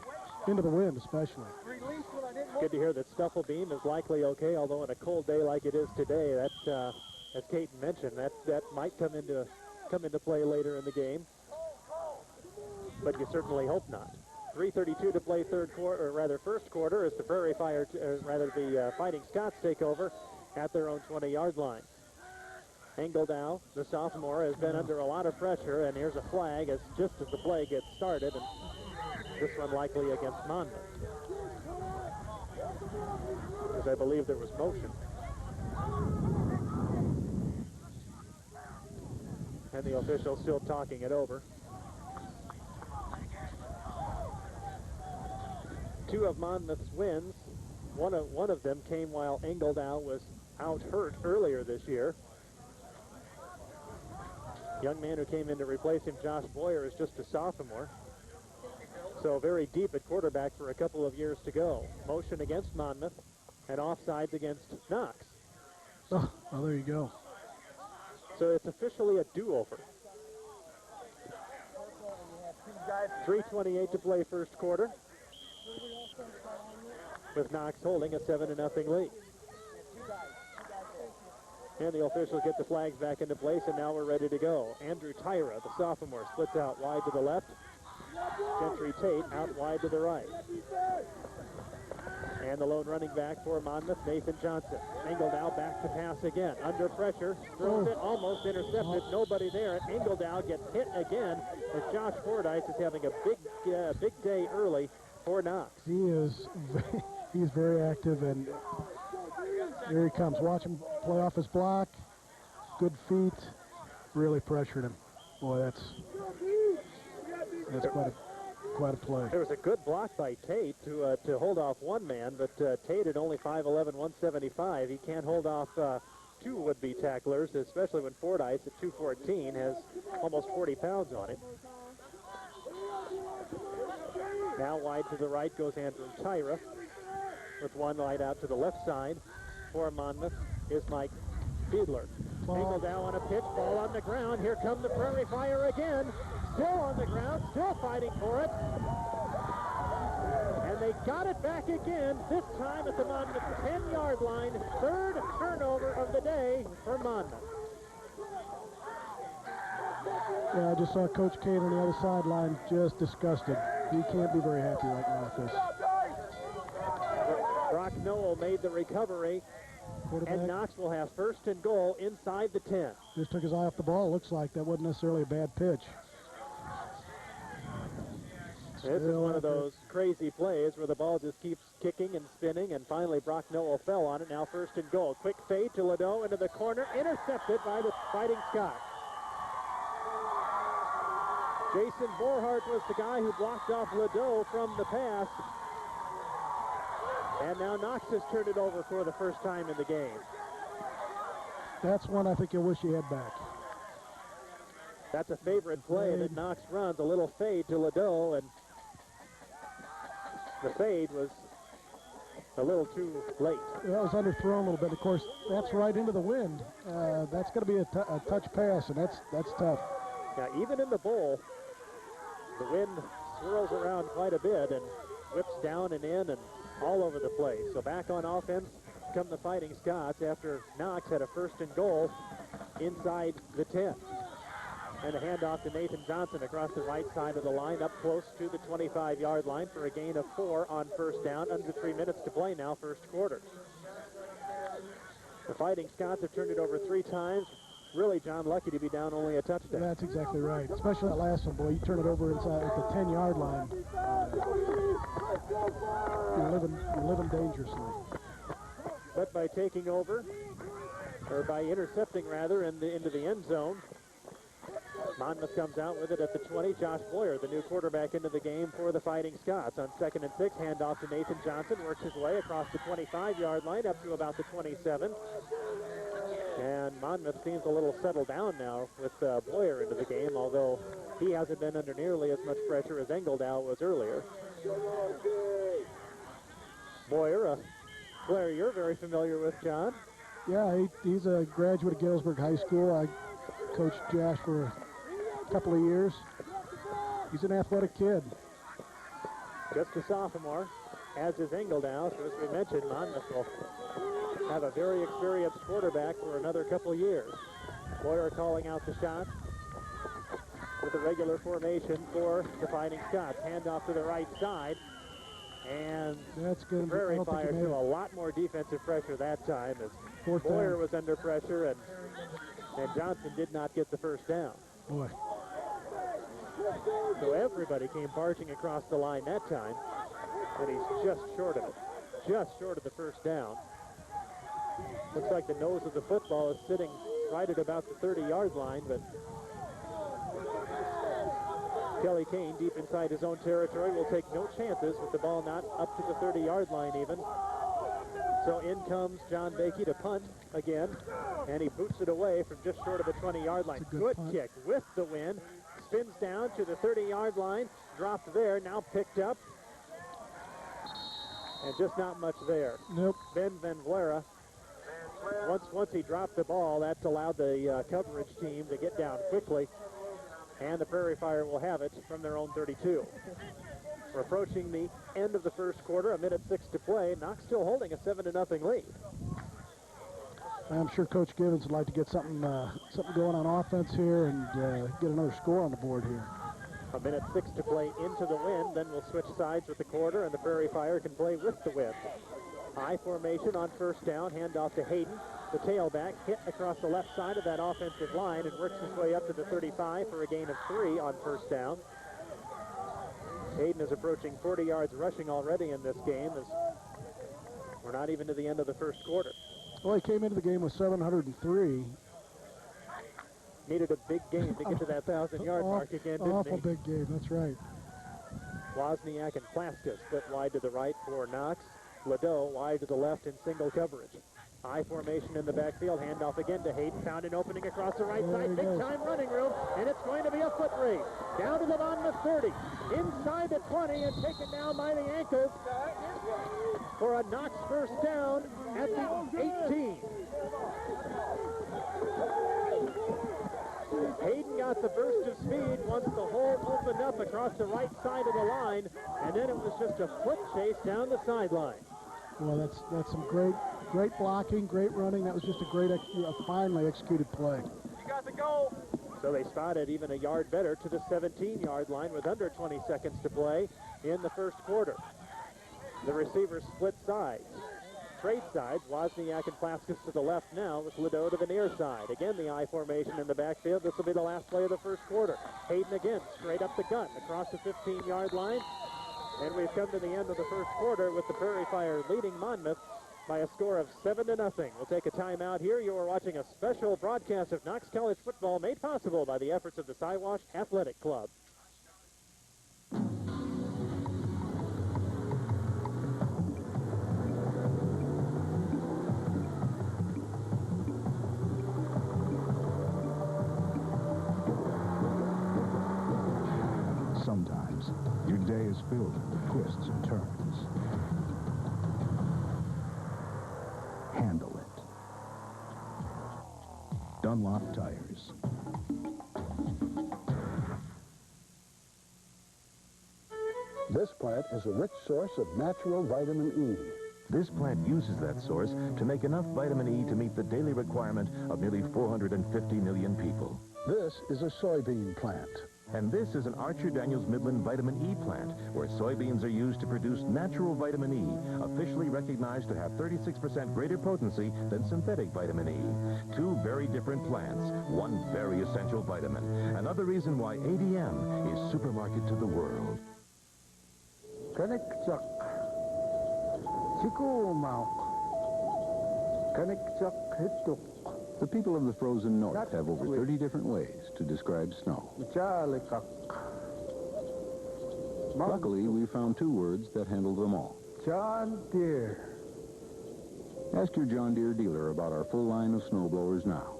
into the wind especially. Good to hear that Stufflebeam is likely okay, although on a cold day like it is today, that, as Caton mentioned, that might come into play later in the game. But you certainly hope not. 3:32 to play first quarter as the Prairie Fire, the Fighting Scots take over at their own 20-yard line. Engeldow, the sophomore, has been under a lot of pressure, and here's a flag just as the play gets started, and this one likely against Monmouth, because I believe there was motion. And the official still talking it over. 2 of Monmouth's wins, one of them came while Engeldow was out hurt earlier this year. Young man who came in to replace him, Josh Boyer, is just a sophomore. So very deep at quarterback for a couple of years to go. Motion against Monmouth and offsides against Knox. Oh, well, there you go. So it's officially a do-over. 3:28 to play first quarter, with Knox holding a 7-0 lead. And the officials get the flags back into place, and now we're ready to go. Andrew Tyra, the sophomore, splits out wide to the left. Gentry Tate out wide to the right. And the lone running back for Monmouth, Nathan Johnson. Engeldow back to pass again. Under pressure, throws it, almost intercepted. Nobody there. Engeldow gets hit again as Josh Fordyce is having a big day early for Knox. He's very active, and here he comes. Watch him play off his block. Good feet. Really pressured him. Boy, that's quite a play. There was a good block by Tate to hold off one man, but Tate at only 5'11", 175. He can't hold off 2 would-be tacklers, especially when Fordyce at 214 has almost 40 pounds on him. Now wide to the right goes Andrew Tyra, with one wide out to the left side. For Monmouth is Mike Fiedler. Engeldow on a pitch, ball on the ground. Here come the Prairie Fire again. Still on the ground, still fighting for it. got it back again, this time at the Monmouth 10-yard line. Third turnover of the day for Monmouth. Yeah, I just saw Coach Kane on the other sideline just disgusted. He can't be very happy right now with this. Brock Noel made the recovery, and Knox will have first and goal inside the 10. Just took his eye off the ball. Looks like that wasn't necessarily a bad pitch. This is one of those crazy plays where the ball just keeps kicking and spinning, and finally Brock Noel fell on it. Now first and goal. Quick fade to Ladeau into the corner, intercepted by the Fighting Scots. Jason Borhart was the guy who blocked off Ladeau from the pass. And now Knox has turned it over for the first time in the game. That's one I think you'll wish you had back. That's a favorite play that Knox runs, a little fade to Ladeau, and the fade was a little too late. That was underthrown a little bit. Of course, that's right into the wind. That's going to be a touch pass, and that's tough. Now, even in the bowl, the wind swirls around quite a bit and whips down and in and all over the place. So back on offense come the Fighting Scots after Knox had a first and goal inside the 10. And a handoff to Nathan Johnson across the right side of the line, up close to the 25-yard line for a gain of 4 on first down. Under 3 minutes to play now, first quarter. The Fighting Scots have turned it over 3 times. Really, John, lucky to be down only a touchdown. That's exactly right. Especially that last one, boy. You turn it over inside at the 10-yard line. You're living dangerously. But by taking over, or by intercepting rather, into the end zone, Monmouth comes out with it at the 20. Josh Boyer, the new quarterback, into the game for the Fighting Scots. On 2nd and 6, handoff to Nathan Johnson, works his way across the 25-yard line up to about the 27. And Monmouth seems a little settled down now with Boyer into the game, although he hasn't been under nearly as much pressure as Engeldow was earlier. Boyer, a player you're very familiar with, John. Yeah, he's a graduate of Galesburg High School. I coached Josh for a couple of years. He's an athletic kid. Just a sophomore, as is Engeldow. So as we mentioned, Monmouth will have a very experienced quarterback for another couple of years. Boyer calling out the shots with a regular formation for the Fighting Scots. Handoff to the right side. And that's good. Prairie Fire to a lot more defensive pressure that time as Boyer was under pressure and Johnson did not get the first down. Boy. So everybody came barging across the line that time, and he's just short of it. Just short of the first down. Looks like the nose of the football is sitting right at about the 30-yard line, but Kelly Kane, deep inside his own territory, will take no chances with the ball not up to the 30-yard line even. So in comes John Bakey to punt again, and he boots it away from just short of the 20-yard line. Good kick with the wind. Spins down to the 30-yard line, dropped there, now picked up, and just not much there. Nope. Ben Van Vlera, once he dropped the ball, that's allowed the coverage team to get down quickly, and the Prairie Fire will have it from their own 32. We're approaching the end of the first quarter, 1:06 to play. Knox still holding a 7-0 lead. I'm sure Coach Givens would like to get something going on offense here and get another score on the board here. 1:06 to play into the wind, then we'll switch sides with the quarter, and the Prairie Fire can play with the wind. High formation on first down, handoff to Hayden. The tailback hit across the left side of that offensive line and works his way up to the 35 for a gain of 3 on first down. Hayden is approaching 40 yards rushing already in this game as we're not even to the end of the first quarter. Well, he came into the game with 703. Needed a big game to get to that 1,000-yard mark again, didn't he? Awful big game, that's right. Wozniak and Plaska split wide to the right for Knox. Ladeau wide to the left in single coverage. High formation in the backfield. Handoff again to Hayden. Found an opening across the right side. Big time running room. And it's going to be a foot race. Down to the Monmouth 30. Inside the 20 and taken down by the ankles for a Knox first down at the 18. Hayden got the burst of speed once the hole opened up across the right side of the line, and then it was just a foot chase down the sideline. Well, that's some great blocking, great running. That was just a finely executed play. You got the goal. So they spotted even a yard better to the 17-yard line with under 20 seconds to play in the first quarter. The receivers split sides. Trade sides, Wozniak and Plaskis to the left now with Ladeau to the near side. Again, the I formation in the backfield. This will be the last play of the first quarter. Hayden again, straight up the gut, across the 15-yard line. And we've come to the end of the first quarter with the Prairie Fire leading Monmouth by a score of 7-0. We'll take a timeout here. You are watching a special broadcast of Knox College football made possible by the efforts of the Siwash Athletic Club. Sometimes your day is filled with twists and turns. Handle it. Dunlop tires. This plant is a rich source of natural vitamin E. This plant uses that source to make enough vitamin E to meet the daily requirement of nearly 450 million people. This is a soybean plant. And this is an Archer Daniels Midland vitamin E plant, where soybeans are used to produce natural vitamin E, officially recognized to have 36% greater potency than synthetic vitamin E. Two very different plants, one very essential vitamin. Another reason why ADM is supermarket to the world. The people of the frozen north have over 30 different ways to describe snow. Luckily, we found two words that handle them all. John Deere. Ask your John Deere dealer about our full line of snowblowers now.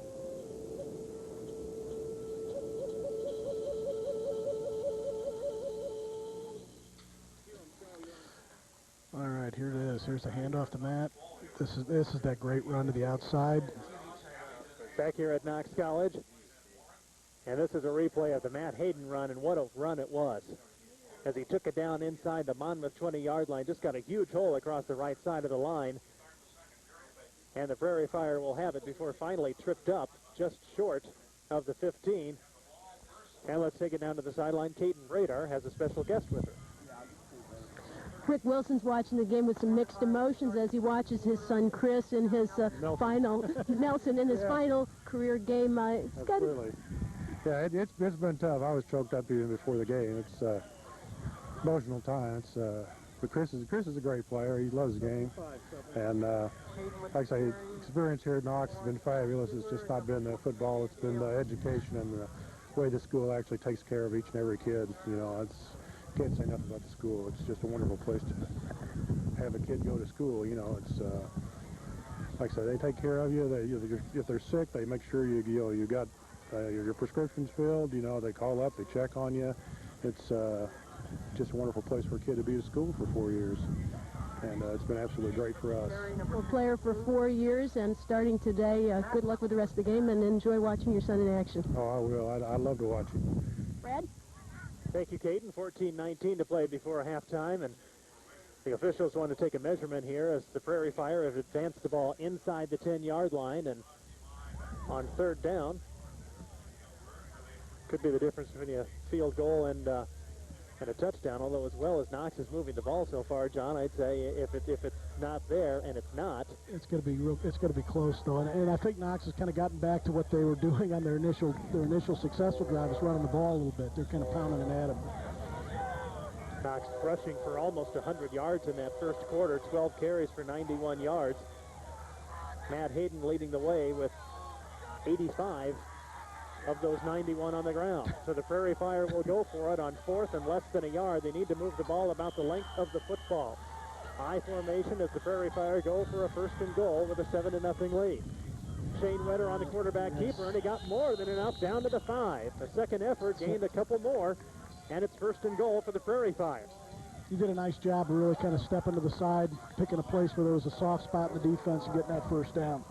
All right, here it is. Here's the handoff to Matt. This is that great run to the outside. Back here at Knox College. And this is a replay of the Matt Hayden run, and what a run it was. As he took it down inside the Monmouth 20-yard line, just got a huge hole across the right side of the line. And the Prairie Fire will have it before finally tripped up just short of the 15. And let's take it down to the sideline. Caden Radar has a special guest with her. Rick Wilson's watching the game with some mixed emotions as he watches his son Chris in his final career game. Absolutely. Yeah, it's been tough. I was choked up even before the game. It's emotional time. But Chris is a great player. He loves the game, and like I say, experience here at Knox has been fabulous. It's just not been football. It's been the education and the way the school actually takes care of each and every kid. You know, can't say nothing about the school. It's just a wonderful place to have a kid go to school. You know, it's like I say, they take care of you. If they're sick, they make sure you got your prescriptions filled. You know, they call up, they check on you. It's just a wonderful place for a kid to be at school for 4 years, and it's been absolutely great for us. Well, player for 4 years, and starting today, good luck with the rest of the game, and enjoy watching your son in action. Oh, I will. I love to watch it. Brad? Thank you, Caden. 14-19 to play before halftime, and the officials want to take a measurement here as the Prairie Fire have advanced the ball inside the 10-yard line, and on third down, could be the difference between a field goal and a touchdown, although as well as Knox is moving the ball so far, John, I'd say if it's not there, and it's not, it's going to be close though, and I think Knox has kind of gotten back to what they were doing on their initial successful drive, is running the ball a little bit. They're kind of pounding it at him. Knox rushing for almost 100 yards in that first quarter, 12 carries for 91 yards. Matt Hayden leading the way with 85 of those 91 on the ground. So the Prairie Fire will go for it on fourth and less than a yard. They need to move the ball about the length of the football. I formation as the Prairie Fire go for a first and goal with a 7-0 lead. Shane Wetter on the quarterback keeper, and he got more than enough down to the 5. The second effort gained a couple more, and it's first and goal for the Prairie Fire. You did a nice job of really kind of stepping to the side, picking a place where there was a soft spot in the defense and getting that first down.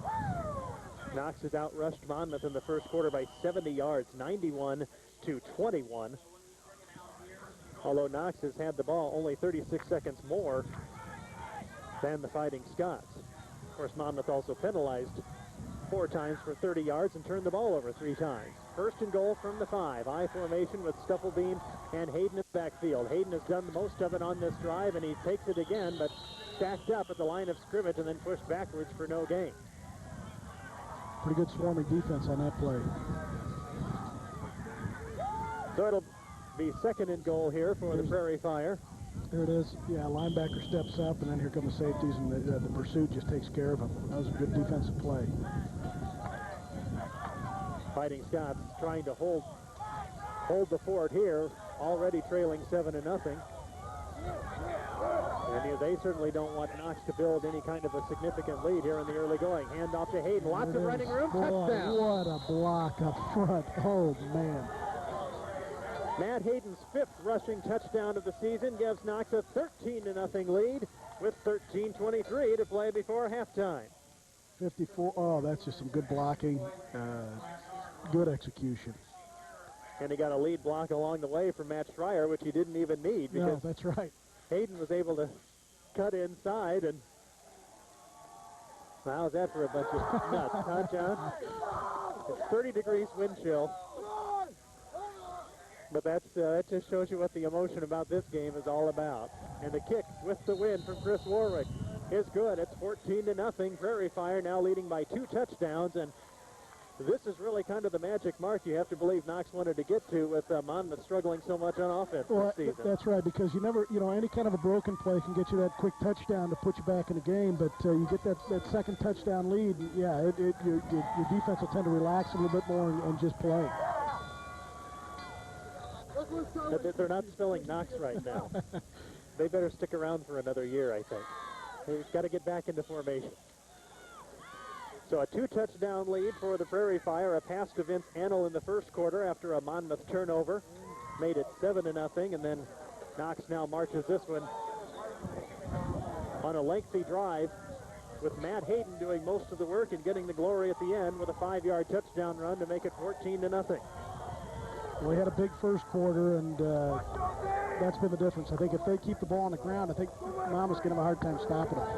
Knox has outrushed Monmouth in the first quarter by 70 yards, 91-21. Although Knox has had the ball only 36 seconds more than the Fighting Scots. Of course, Monmouth also penalized 4 times for 30 yards and turned the ball over 3 times. First and goal from the 5. I formation with Stufflebeam and Hayden in the backfield. Hayden has done the most of it on this drive, and he takes it again, but stacked up at the line of scrimmage and then pushed backwards for no gain. Pretty good swarming defense on that play. So it'll be second and goal here for the Prairie Fire. There it is. Yeah, linebacker steps up, and then here come the safeties, and the pursuit just takes care of him. That was a good defensive play. Fighting Scots trying to hold the fort here, already trailing 7-0. And they certainly don't want Knox to build any kind of a significant lead here in the early going. Hand off to Hayden. Lots of running room. Touchdown. What a block up front. Oh, man. Matt Hayden's 5th rushing touchdown of the season gives Knox a 13-0 lead with 13:23 to play before halftime. 54. Oh, that's just some good blocking. Good execution. And he got a lead block along the way from Matt Schreier, which he didn't even need because no, that's right. Hayden was able to cut inside, and how's that for a bunch of nuts, huh, John? It's 30 degrees wind chill. But that just shows you what the emotion about this game is all about. And the kick with the win from Chris Warwick is good. It's 14-0. Prairie Fire now leading by 2 touchdowns, and this is really kind of the magic mark you have to believe Knox wanted to get to with Monmouth struggling so much on offense this season. That's right, because you never, any kind of a broken play can get you that quick touchdown to put you back in the game, but you get that second touchdown lead, yeah, your defense will tend to relax a little bit more and just play. They're not spelling Knox right now. They better stick around for another year, I think. They've got to get back into formation. So a 2-touchdown lead for the Prairie Fire. A pass to Vince Annell in the first quarter after a Monmouth turnover made it 7-0, and then Knox now marches this one on a lengthy drive with Matt Hayden doing most of the work and getting the glory at the end with a 5-yard touchdown run to make it 14-0. We had a big first quarter, and that's been the difference. I think if they keep the ball on the ground, I think Monmouth's going to have a hard time stopping them.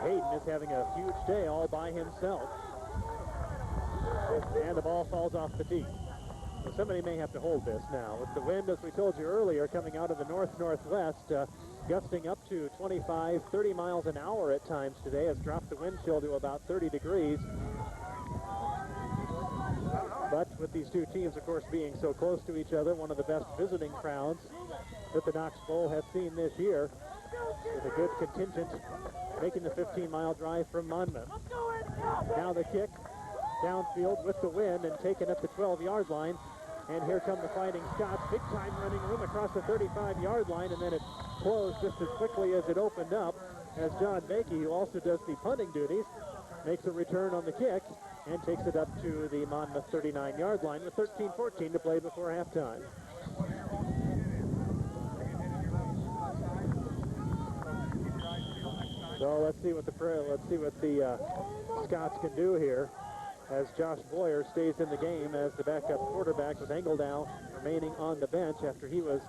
Hayden is having a huge day all by himself. And the ball falls off the tee. So somebody may have to hold this now. With the wind, as we told you earlier, coming out of the north-northwest, gusting up to 25, 30 miles an hour at times today, has dropped the wind chill to about 30 degrees. But with these two teams, of course, being so close to each other, one of the best visiting crowds that the Knox Bowl has seen this year, with a good contingent making the 15-mile drive from Monmouth. Now the kick downfield with the wind and taken at the 12-yard line. And here come the Fighting Scots. Big-time running room across the 35-yard line, and then it closed just as quickly as it opened up, as John Bakey, who also does the punting duties, makes a return on the kick and takes it up to the Monmouth 39-yard line with 13:14 to play before halftime. So let's see what the Scots can do here, as Josh Boyer stays in the game as the backup quarterback, with Engeldow remaining on the bench after he was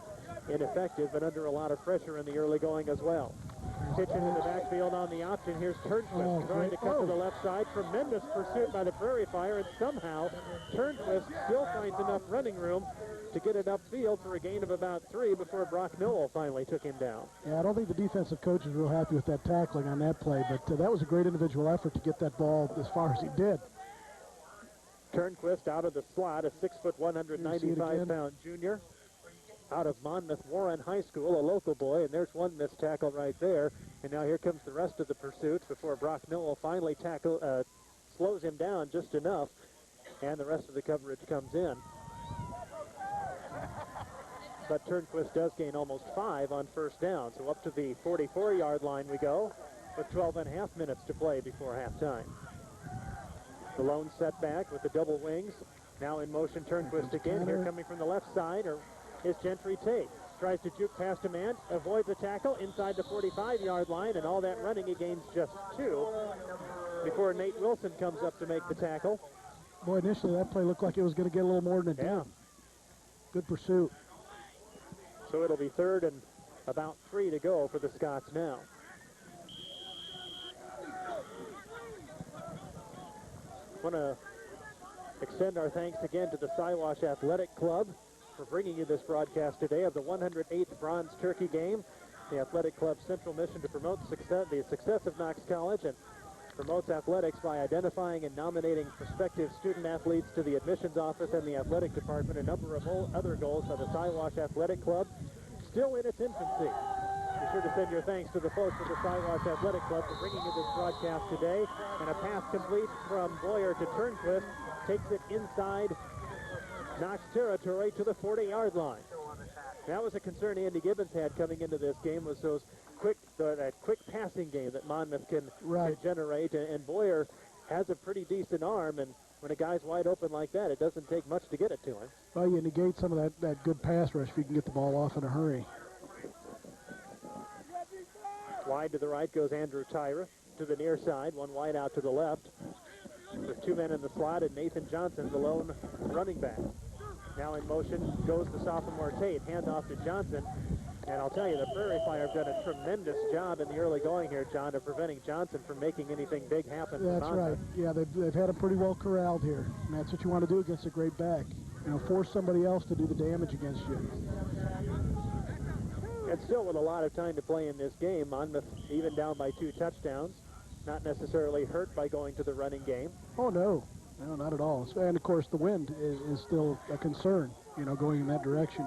ineffective but under a lot of pressure in the early going as well. Pitching in the backfield on the option. Here's Turnquist trying to cut to the left side. Tremendous pursuit by the Prairie Fire, and somehow Turnquist still finds enough running room to get it upfield for a gain of about 3 before Brock Noel finally took him down. Yeah, I don't think the defensive coach is real happy with that tackling on that play, but that was a great individual effort to get that ball as far as he did. Turnquist out of the slot, a 6', 195-pound junior out of Monmouth Warren High School, a local boy, and there's one missed tackle right there. And now here comes the rest of the pursuit before Brock Noel finally slows him down just enough, and the rest of the coverage comes in. But Turnquist does gain almost 5 on first down, so up to the 44-yard line we go with 12.5 minutes to play before halftime. The lone setback with the double wings. Now in motion, Turnquist again. Here coming from the left side is Gentry Tate. Tries to juke past a man, avoids a tackle inside the 45-yard line, and all that running, he gains just 2 before Nate Wilson comes up to make the tackle. Boy, initially that play looked like it was going to get a little more than it did. Good pursuit. So it'll be 3rd and about 3 to go for the Scots now. Want to extend our thanks again to the Siwash Athletic Club for bringing you this broadcast today of the 108th Bronze Turkey Game. The Athletic Club's central mission to promote the success of Knox College and promotes athletics by identifying and nominating prospective student athletes to the admissions office and the athletic department. A number of other goals by the Siwash Athletic Club, still in its infancy. Be sure to send your thanks to the folks of the Siwash Athletic Club for bringing you this broadcast today. And a pass complete from Boyer to Turnquist takes it inside Knox territory to the 40-yard line. That was a concern Andy Gibbons had coming into this game, was that quick passing game that Monmouth can generate. And Boyer has a pretty decent arm, and when a guy's wide open like that, it doesn't take much to get it to him. Well, you negate some of that good pass rush if you can get the ball off in a hurry. Wide to the right goes Andrew Tyra. To the near side, one wide out to the left. With 2 men in the slot, and Nathan Johnson, the lone running back. Now in motion goes the sophomore Tate. Handoff to Johnson. And I'll tell you, the Prairie Fire have done a tremendous job in the early going here, John, of preventing Johnson from making anything big happen. That's right. Yeah, they've had him pretty well corralled here. And that's what you want to do against a great back. You know, force somebody else to do the damage against you. And still with a lot of time to play in this game, Monmouth even down by 2 touchdowns. Not necessarily hurt by going to the running game. Oh, no. No, not at all. And, of course, the wind is still a concern, you know, going in that direction.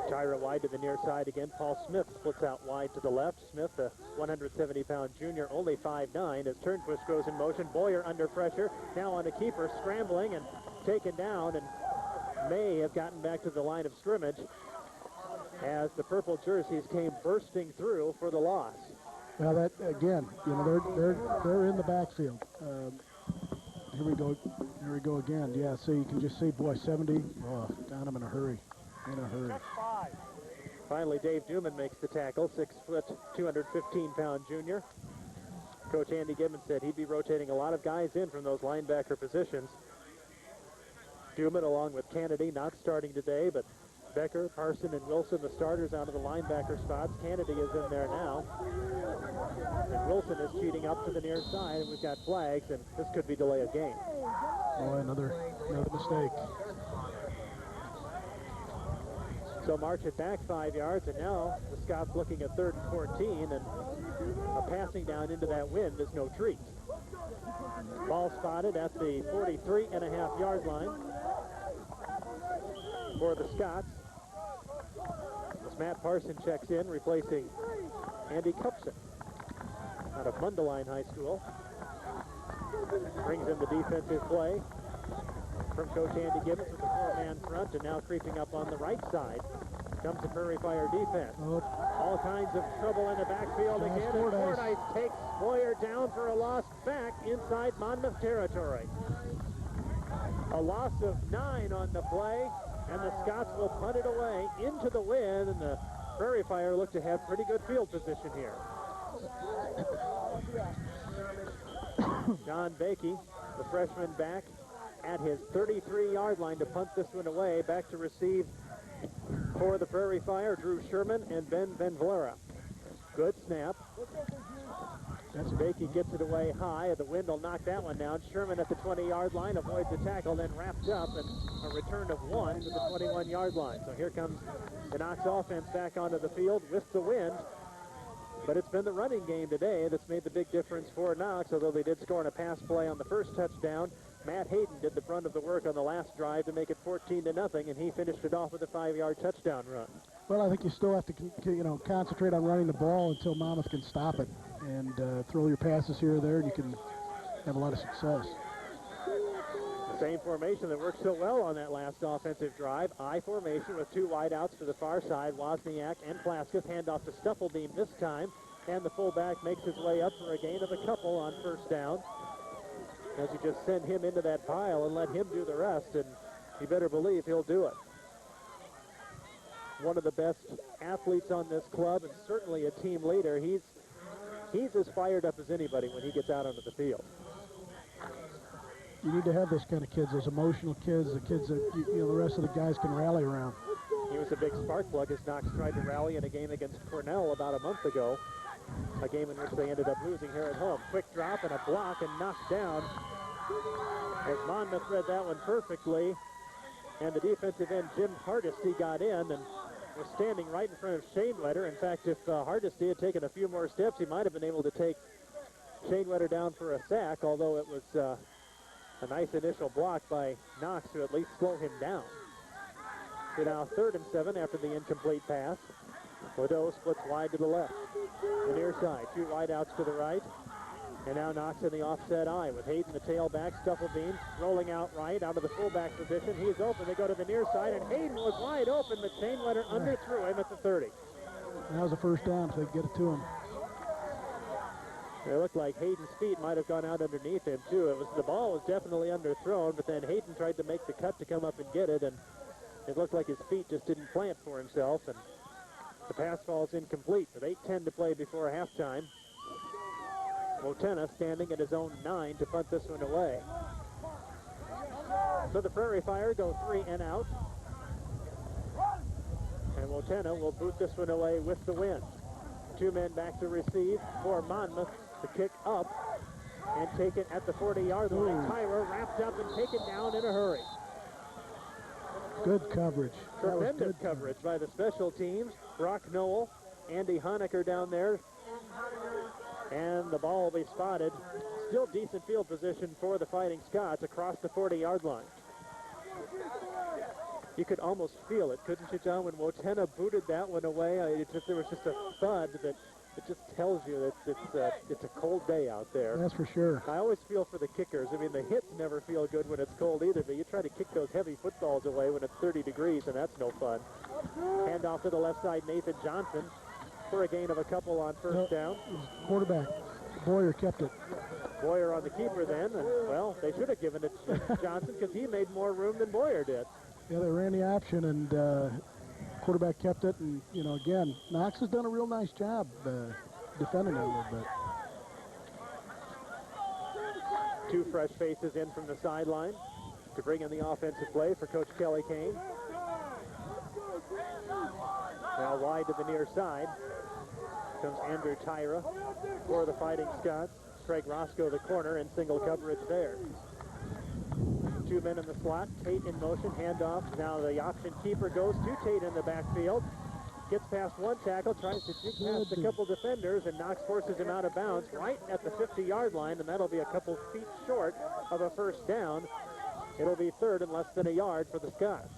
Tyra wide to the near side again. Paul Smith splits out wide to the left. Smith, a 170-pound junior, only 5'9", as Turnquist goes in motion. Boyer under pressure. Now on the keeper, scrambling and taken down, and may have gotten back to the line of scrimmage as the purple jerseys came bursting through for the loss. Well, that again, you know, they're in the backfield. Here we go again. Yeah, so you can just see, boy, 70. Oh, down him in a hurry. Finally, Dave Duman makes the tackle. 6 foot, 215-pound junior. Coach Andy Gibbons said he'd be rotating a lot of guys in from those linebacker positions. Duman, along with Kennedy, not starting today, but Becker, Parson, and Wilson, the starters, out of the linebacker spots. Kennedy is in there now. And Wilson is cheating up to the near side, and we've got flags, and this could be delay of game. Boy, another mistake. So march it back 5 yards, and now the Scots looking at 3rd and 14, and a passing down into that wind is no treat. Ball spotted at the 43.5-yard line for the Scots. As Matt Parson checks in, replacing Andy Cupson out of Mundelein High School. Brings in the defensive play from Coach Andy Gibbons with the 4-man front, and now creeping up on the right side comes the Prairie Fire defense. All kinds of trouble in the backfield again. Fordyce takes Boyer down for a lost back inside Monmouth territory. A loss of 9 on the play, and the Scots will punt it away into the wind, and the Prairie Fire look to have pretty good field position here. John Bakey, the freshman, back at his 33-yard line to punt this one away. Back to receive for the Prairie Fire, Drew Sherman and Ben Van Vlera. Good snap. Bakey gets it away high. The wind will knock that one down. Sherman at the 20-yard line avoids the tackle, then wrapped up, and a return of 1 to the 21-yard line. So here comes the Knox offense back onto the field with the wind. But it's been the running game today that's made the big difference for Knox, although they did score on a pass play on the first touchdown. Matt Hayden did the brunt of the work on the last drive to make it 14-0, and he finished it off with a 5-yard touchdown run. Well, I think you still have to, concentrate on running the ball until Monmouth can stop it, and throw your passes here or there, and you can have a lot of success. The same formation that worked so well on that last offensive drive. I formation with 2 wideouts to the far side. Wozniak and Plasketh. Handoff to Stufflebeam this time, and the fullback makes his way up for a gain of a couple on first down. As you just send him into that pile and let him do the rest, and you better believe he'll do it. one of the best athletes on this club and certainly a team leader. He's as fired up as anybody when he gets out onto the field. You need to have those kind of kids, those emotional kids, the kids that the rest of the guys can rally around. He was a big spark plug as Knox tried to rally in a game against Cornell about a month ago, a game in which they ended up losing here at home. Quick drop and a block and knocked down as Monmouth read that one perfectly, and the defensive end Jim Hardesty got in and was standing right in front of Shane Wetter. In fact, if Hardesty had taken a few more steps, he might have been able to take Shane Wetter down for a sack, although it was a nice initial block by Knox to at least slow him down. So now 3rd and 7 after the incomplete pass. Wadeau splits wide to the left. The near side, 2 wide outs to the right. And now Knox in the offset eye with Hayden the tailback. Stufflebeam rolling out right out of the fullback position. He's open. They go to the near side, and Hayden was wide open, but Shane Wetter underthrew him at the 30. That was a first down if they get it to him. It looked like Hayden's feet might have gone out underneath him, too. The ball was definitely underthrown, but then Hayden tried to make the cut to come up and get it, and it looked like his feet just didn't plant for himself, and the pass falls incomplete with 8:10 to play before halftime. Motena standing at his own 9 to punt this one away. So the Prairie Fire go 3 and out, and Motena will boot this one away with the win. 2 men back to receive for Monmouth. The kick up and taken at the 40-yard line. Tyra wrapped up and taken down in a hurry. Good coverage. Tremendous coverage by the special teams. Brock Noel, Andy Honecker down there. And the ball will be spotted. Still decent field position for the Fighting Scots across the 40-yard line. You could almost feel it, couldn't you, John, when Motena booted that one away? There was just a thud that it just tells you that it's a cold day out there. That's for sure. I always feel for the kickers. I mean, the hits never feel good when it's cold either, but you try to kick those heavy footballs away when it's 30 degrees, and that's no fun. Hand off to the left side, Nathan Johnson, for a gain of a couple on first down. Quarterback. Boyer kept it. Boyer on the keeper then, and, well, they should have given it to Johnson because he made more room than Boyer did. Yeah, they ran the option, and quarterback kept it. And, again, Knox has done a real nice job defending it a little bit. 2 fresh faces in from the sideline to bring in the offensive play for Coach Kelly Kane. Now wide to the near side comes Andrew Tyra for the Fighting Scots. Craig Roscoe, the corner, in single coverage there. 2 men in the slot. Tate in motion. Handoff. Now the option keeper goes to Tate in the backfield. Gets past 1 tackle. Tries to juke past a couple defenders, and Knox forces him out of bounds right at the 50-yard line, and that'll be a couple feet short of a first down. It'll be 3rd and less than a yard for the Scots.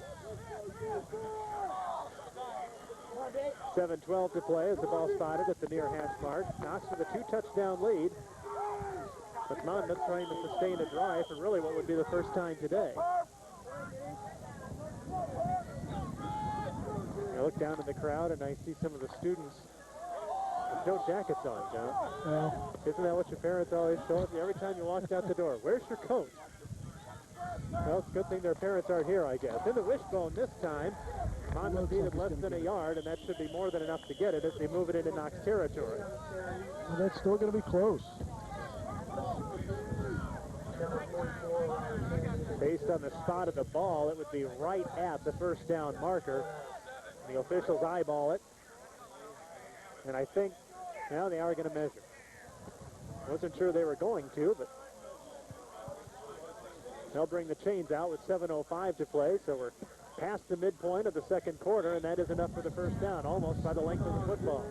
7:12 to play as the ball spotted at the near hash mark. Knox with a 2-touchdown lead. But Monmouth trying to sustain a drive for really what would be the first time today. I look down in the crowd and I see some of the students with no jackets on, John. Well, isn't that what your parents always told you every time you walked out the door? Where's your coat? Well, it's a good thing their parents aren't here, I guess. In the wishbone this time. Monmouth needed less than a yard, and that should be more than enough to get it as they move it into Knox territory. Well, that's still going to be close. Based on the spot of the ball, it would be right at the first down marker. The officials eyeball it. And I think now they are going to measure. Wasn't sure they were going to, but they'll bring the chains out with 7:05 to play, so we're past the midpoint of the second quarter, and that is enough for the first down, almost by the length of the football.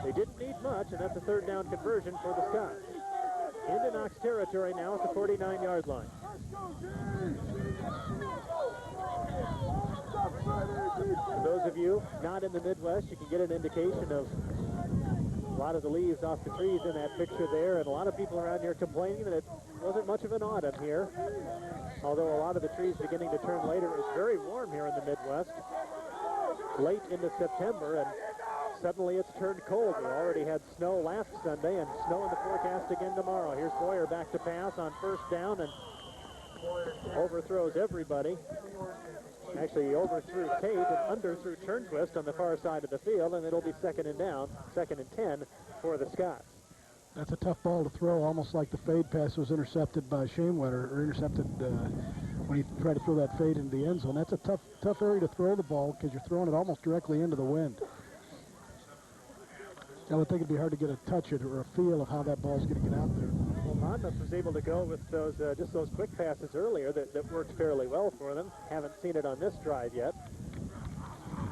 They didn't need much, and that's a 3rd down conversion for the Scots. Into Knox territory now at the 49-yard line. For those of you not in the Midwest, you can get an indication of a lot of the leaves off the trees in that picture there, and a lot of people around here complaining that it wasn't much of an autumn here. Although a lot of the trees beginning to turn later, it was very warm here in the Midwest. Late into September, and suddenly it's turned cold. We already had snow last Sunday, and snow in the forecast again tomorrow. Here's Boyer back to pass on first down, and overthrows everybody. Actually, he overthrew Tate and underthrew Turnquist on the far side of the field, and it'll be second and 10 for the Scots. That's a tough ball to throw, almost like the fade pass was intercepted by Shamewetter, or intercepted when he tried to throw that fade into the end zone. That's a tough area to throw the ball because you're throwing it almost directly into the wind. I would think it'd be hard to get a touch or a feel of how that ball's going to get out there. Well, Monmouth was able to go with those just those quick passes earlier that worked fairly well for them. Haven't seen it on this drive yet.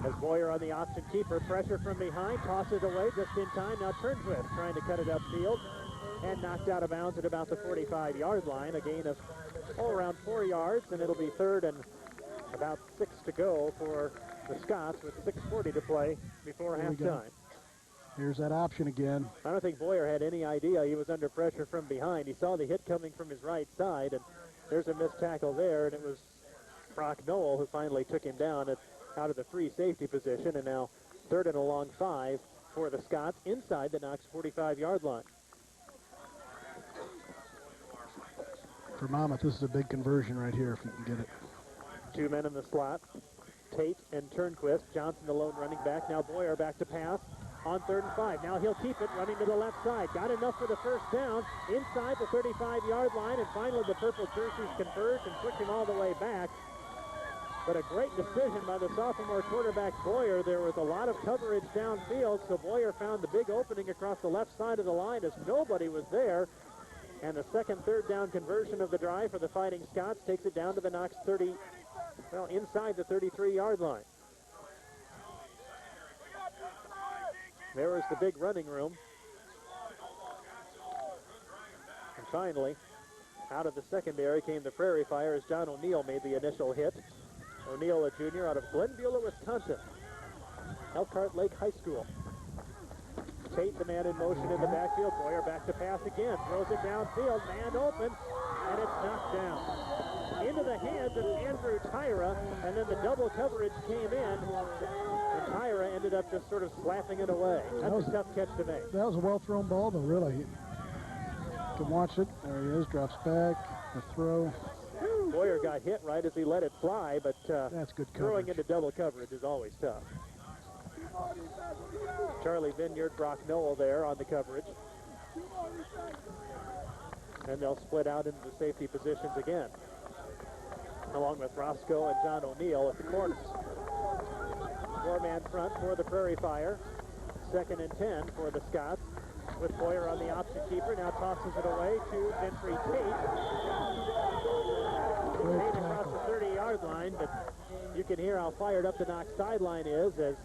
As Boyer on the option keeper, pressure from behind, tosses away just in time. Now Turnquist trying to cut it upfield and knocked out of bounds at about the 45-yard line. A gain of around 4 yards, and it'll be third and about 6 to go for the Scots with 6:40 to play before halftime. Here's that option again. I don't think Boyer had any idea he was under pressure from behind. He saw the hit coming from his right side, and there's a missed tackle there, and it was Brock Noel who finally took him down out of the free safety position, and now third and a long 5 for the Scots inside the Knox 45-yard line. For Monmouth, this is a big conversion right here if you can get it. 2 men in the slot, Tate and Turnquist. Johnson the lone running back. Now Boyer back to pass on 3rd and 5. Now he'll keep it running to the left side. Got enough for the first down inside the 35-yard line, and finally the purple jerseys converge and push him all the way back. But a great decision by the sophomore quarterback Boyer. There was a lot of coverage downfield, so Boyer found the big opening across the left side of the line as nobody was there. And the second third down conversion of the drive for the Fighting Scots takes it down to the Knox 30, well, inside the 33-yard line. There was the big running room. And finally, out of the secondary came the Prairie Fire as John O'Neill made the initial hit. O'Neill, a junior out of Glenbeulah, Wisconsin. Elkhart Lake High School. Tate, the man in motion in the backfield. Boyer back to pass again. Throws it downfield. Man open. And it's knocked down. Into the hands of Andrew Tyra. And then the double coverage came in. And Tyra ended up just sort of slapping it away. That's a tough catch to make. That was a well-thrown ball, though, really. You can watch it. There he is. Drops back. The throw. Boyer got hit right as he let it fly, but that's good coverage. Throwing into double coverage is always tough. Charlie Vineyard, Brock Noel there on the coverage. And they'll split out into the safety positions again, along with Roscoe and John O'Neill at the corners. 4-man front for the Prairie Fire. 2nd and 10 for the Scots, with Boyer on the option keeper. Now tosses it away to Ventry Tate. Tate across the 30-yard line, but you can hear how fired up the Knox sideline is as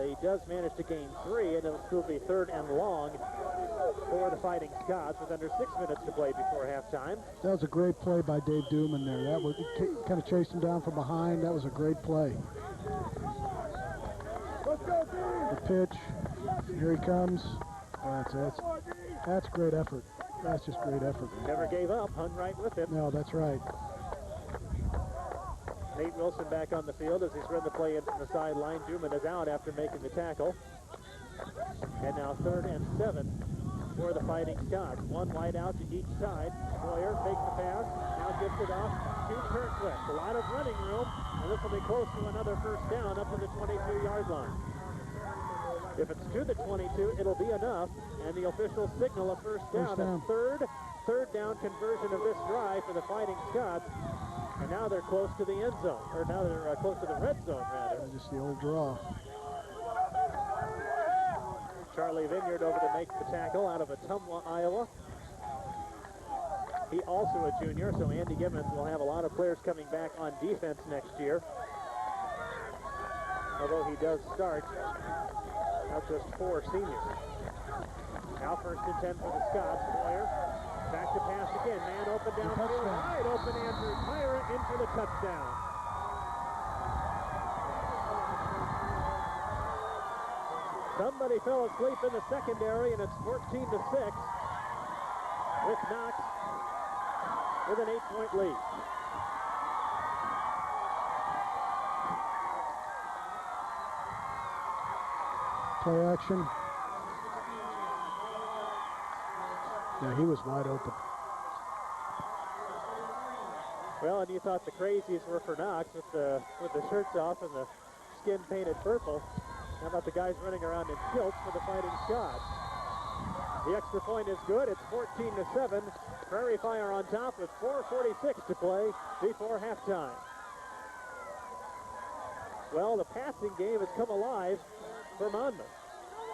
he does manage to gain 3, and it'll still be 3rd and long for the Fighting Scots with under 6 minutes to play before halftime. That was a great play by Dave Dooman there. That was kind of chased him down from behind. That was a great play. The pitch. Here he comes. That's great effort. That's just great effort. Never gave up. Hung right with him. No, that's right. Nate Wilson back on the field as he's run the play in from the sideline. Dooman is out after making the tackle. And now 3rd and 7 for the Fighting Scots. One wide out to each side. Boyer fakes the pass. Now gives it off to Turnquist. A lot of running room. And this will be close to another first down up to the 22-yard line. If it's to the 22, it'll be enough. And the officials signal a first down. A third down conversion of this drive for the Fighting Scots. And now they're close to the end zone, or now they're close to the red zone, rather. Just the old draw. Charlie Vineyard over to make the tackle out of Ottumwa, Iowa. He also a junior, so Andy Gibbons will have a lot of players coming back on defense next year. Although he does start out just 4 seniors. Now 1st and 10 for the Scots. Boyer back to pass again. Man open downfield. Wide open Andrew Tyra in for the touchdown. Somebody fell asleep in the secondary, and it's 14-6 with Knox with an 8-point lead. Play action. Yeah, he was wide open. Well, and you thought the crazies were for Knox with the shirts off and the skin painted purple. How about the guys running around in kilts for the Fighting Scots? The extra point is good. It's 14-7. Prairie Fire on top with 4:46 to play before halftime. Well, the passing game has come alive for Monmouth,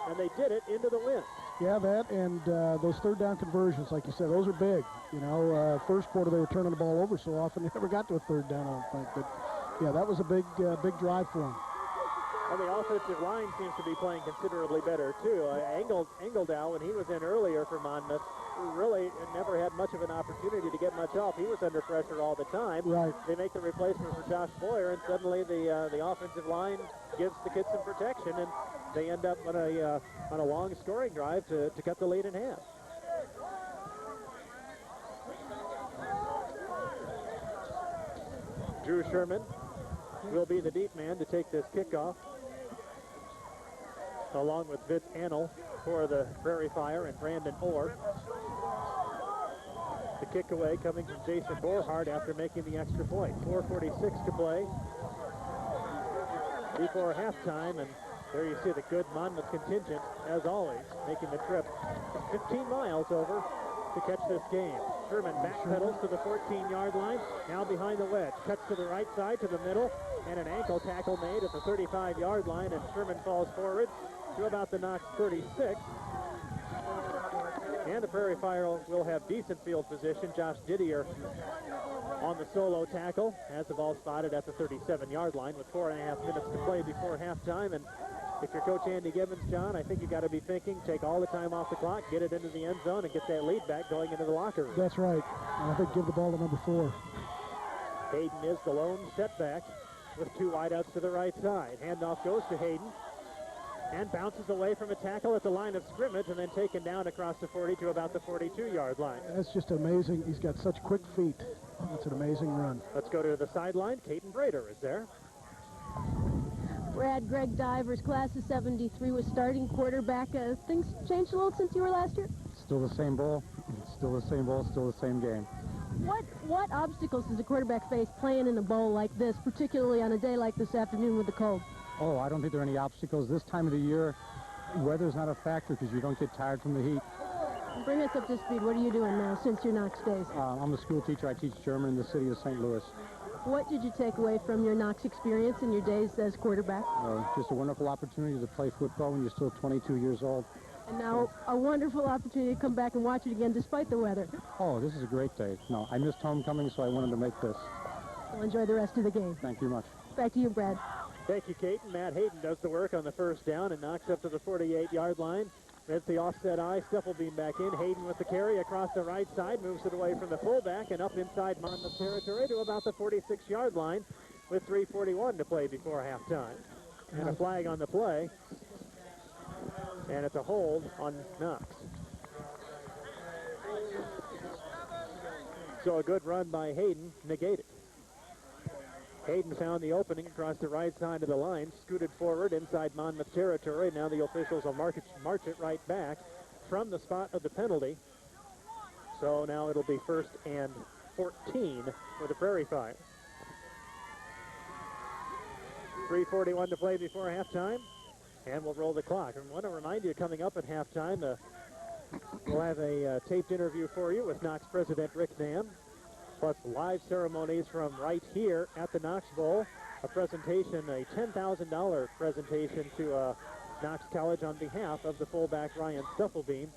and they did it into the wind. Yeah, that and those third down conversions, like you said, those are big. You know, first quarter they were turning the ball over so often they never got to a third down, I don't think. But, yeah, that was a big drive for them. And the offensive line seems to be playing considerably better, too. Engeldow, when he was in earlier for Monmouth, really never had much of an opportunity to get much off. He was under pressure all the time. Right. They make the replacement for Josh Boyer, and suddenly the offensive line gives the kids some protection, and they end up on a long scoring drive to cut the lead in half. Drew Sherman will be the deep man to take this kickoff, along with Vince Annell for the Prairie Fire and Brandon Orr. The kick away coming from Jason Borhardt after making the extra point. 4:46 to play before halftime, and there you see the good Monmouth contingent, as always, making the trip 15 miles over to catch this game. Sherman backpedals to the 14-yard line, now behind the wedge. Cuts to the right side, to the middle, and an ankle tackle made at the 35-yard line, and Sherman falls forward to about the Knox 36. And the Prairie Fire will have decent field position. Josh Didier on the solo tackle, has the ball spotted at the 37-yard line with 4.5 minutes to play before halftime. And if you're Coach Andy Gibbons, John, I think you got to be thinking, take all the time off the clock, get it into the end zone, and get that lead back going into the locker room. That's right. And I think give the ball to number 4. Hayden is the lone setback with 2 wideouts to the right side. Handoff goes to Hayden and bounces away from a tackle at the line of scrimmage and then taken down across the 40 to about the 42-yard line. That's just amazing. He's got such quick feet. That's an amazing run. Let's go to the sideline. Caden Brader is there. Brad, Greg Divers, class of 73, was starting quarterback. Things changed a little since you were last year? Still the same ball, still the same ball, still the same game. What obstacles does a quarterback face playing in a bowl like this, particularly on a day like this afternoon with the cold? Oh, I don't think there are any obstacles. This time of the year, weather's not a factor because you don't get tired from the heat. Bring us up to speed. What are you doing now since your Knox days? I'm a school teacher. I teach German in the city of St. Louis. What did you take away from your Knox experience in your days as quarterback? Just a wonderful opportunity to play football when you're still 22 years old. And now a wonderful opportunity to come back and watch it again despite the weather. Oh, this is a great day. No, I missed homecoming, so I wanted to make this. Well, enjoy the rest of the game. Thank you much. Back to you, Brad. Thank you, Kate. Matt Hayden does the work on the first down and knocks up to the 48-yard line. That's the offset eye. Stufflebeam back in. Hayden with the carry across the right side. Moves it away from the fullback and up inside Monmouth territory to about the 46-yard line with 3:41 to play before halftime. And a flag on the play. And it's a hold on Knox. So a good run by Hayden negated. Hayden found the opening across the right side of the line, scooted forward inside Monmouth territory. Now the officials will march it right back from the spot of the penalty. So now it'll be 1st and 14 for the Prairie Fire. 3:41 to play before halftime, and we'll roll the clock. I want to remind you, coming up at halftime, we'll have a taped interview for you with Knox President Rick Nam, plus live ceremonies from right here at the Knox Bowl. A presentation, a $10,000 presentation to Knox College on behalf of the fullback Ryan Stufflebeam.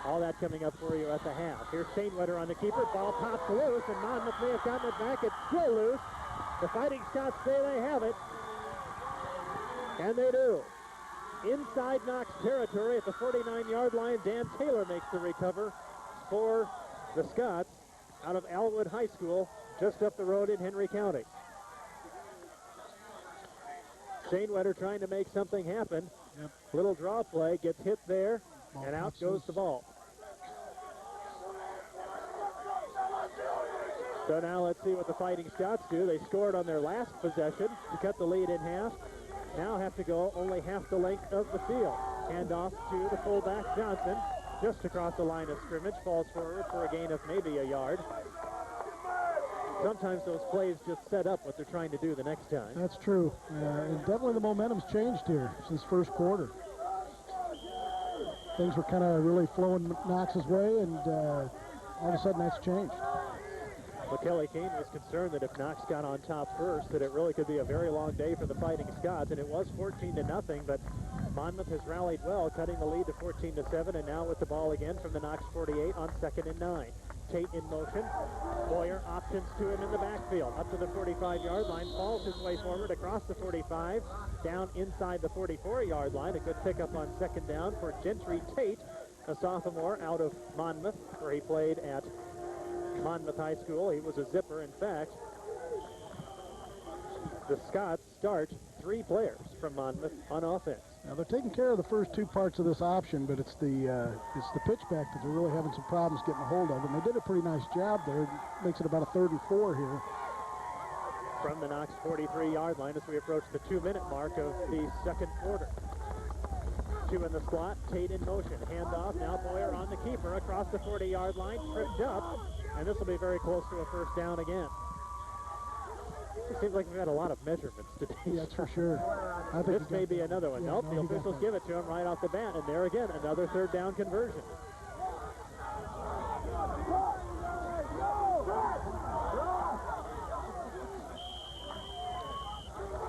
All that coming up for you at the half. Here's Stainwetter on the keeper. Ball pops loose, and Monmouth may have gotten it back. It's still loose. The Fighting Scots say they have it. And they do. Inside Knox territory at the 49-yard line, Dan Taylor makes the recover for the Scots out of Alwood High School, just up the road in Henry County. Stainwetter trying to make something happen. Yep. Little draw play, gets hit there, and out goes the ball. So now let's see what the Fighting Scots do. They scored on their last possession to cut the lead in half. Now have to go only half the length of the field. Hand off to the fullback Johnson, just across the line of scrimmage, falls forward for a gain of maybe a yard. sometimes those plays just set up what they're trying to do the next time. That's true. And definitely the momentum's changed here since first quarter. Things were kind of really flowing Knox's way, and all of a sudden that's changed. Well, Kelly Kane was concerned that if Knox got on top first, that it really could be a very long day for the Fighting Scots, and it was 14-0, but Monmouth has rallied well, cutting the lead to 14-7, and now with the ball again from the Knox 48 on 2nd and 9. Tate in motion. Boyer options to him in the backfield. Up to the 45-yard line. Falls his way forward across the 45. Down inside the 44-yard line. A good pickup on 2nd down for Gentry Tate, a sophomore out of Monmouth, where he played at Monmouth High School. He was a zipper. In fact, the Scots start 3 players from Monmouth on offense. Now they're taking care of the first 2 parts of this option, but it's the pitchback that they're really having some problems getting a hold of, and they did a pretty nice job there. It makes it about a 3rd and 4 here. From the Knox 43-yard line as we approach the 2-minute mark of the 2nd quarter. 2 in the slot, Tate in motion. Handoff, now Boyer on the keeper across the 40-yard line, tripped up, and this will be very close to a first down again. It seems like we've had a lot of measurements today. Yeah, that's for sure. I think this may be another one. Yeah, Nope, no, the officials give it to him right off the bat, and there again, another 3rd down conversion.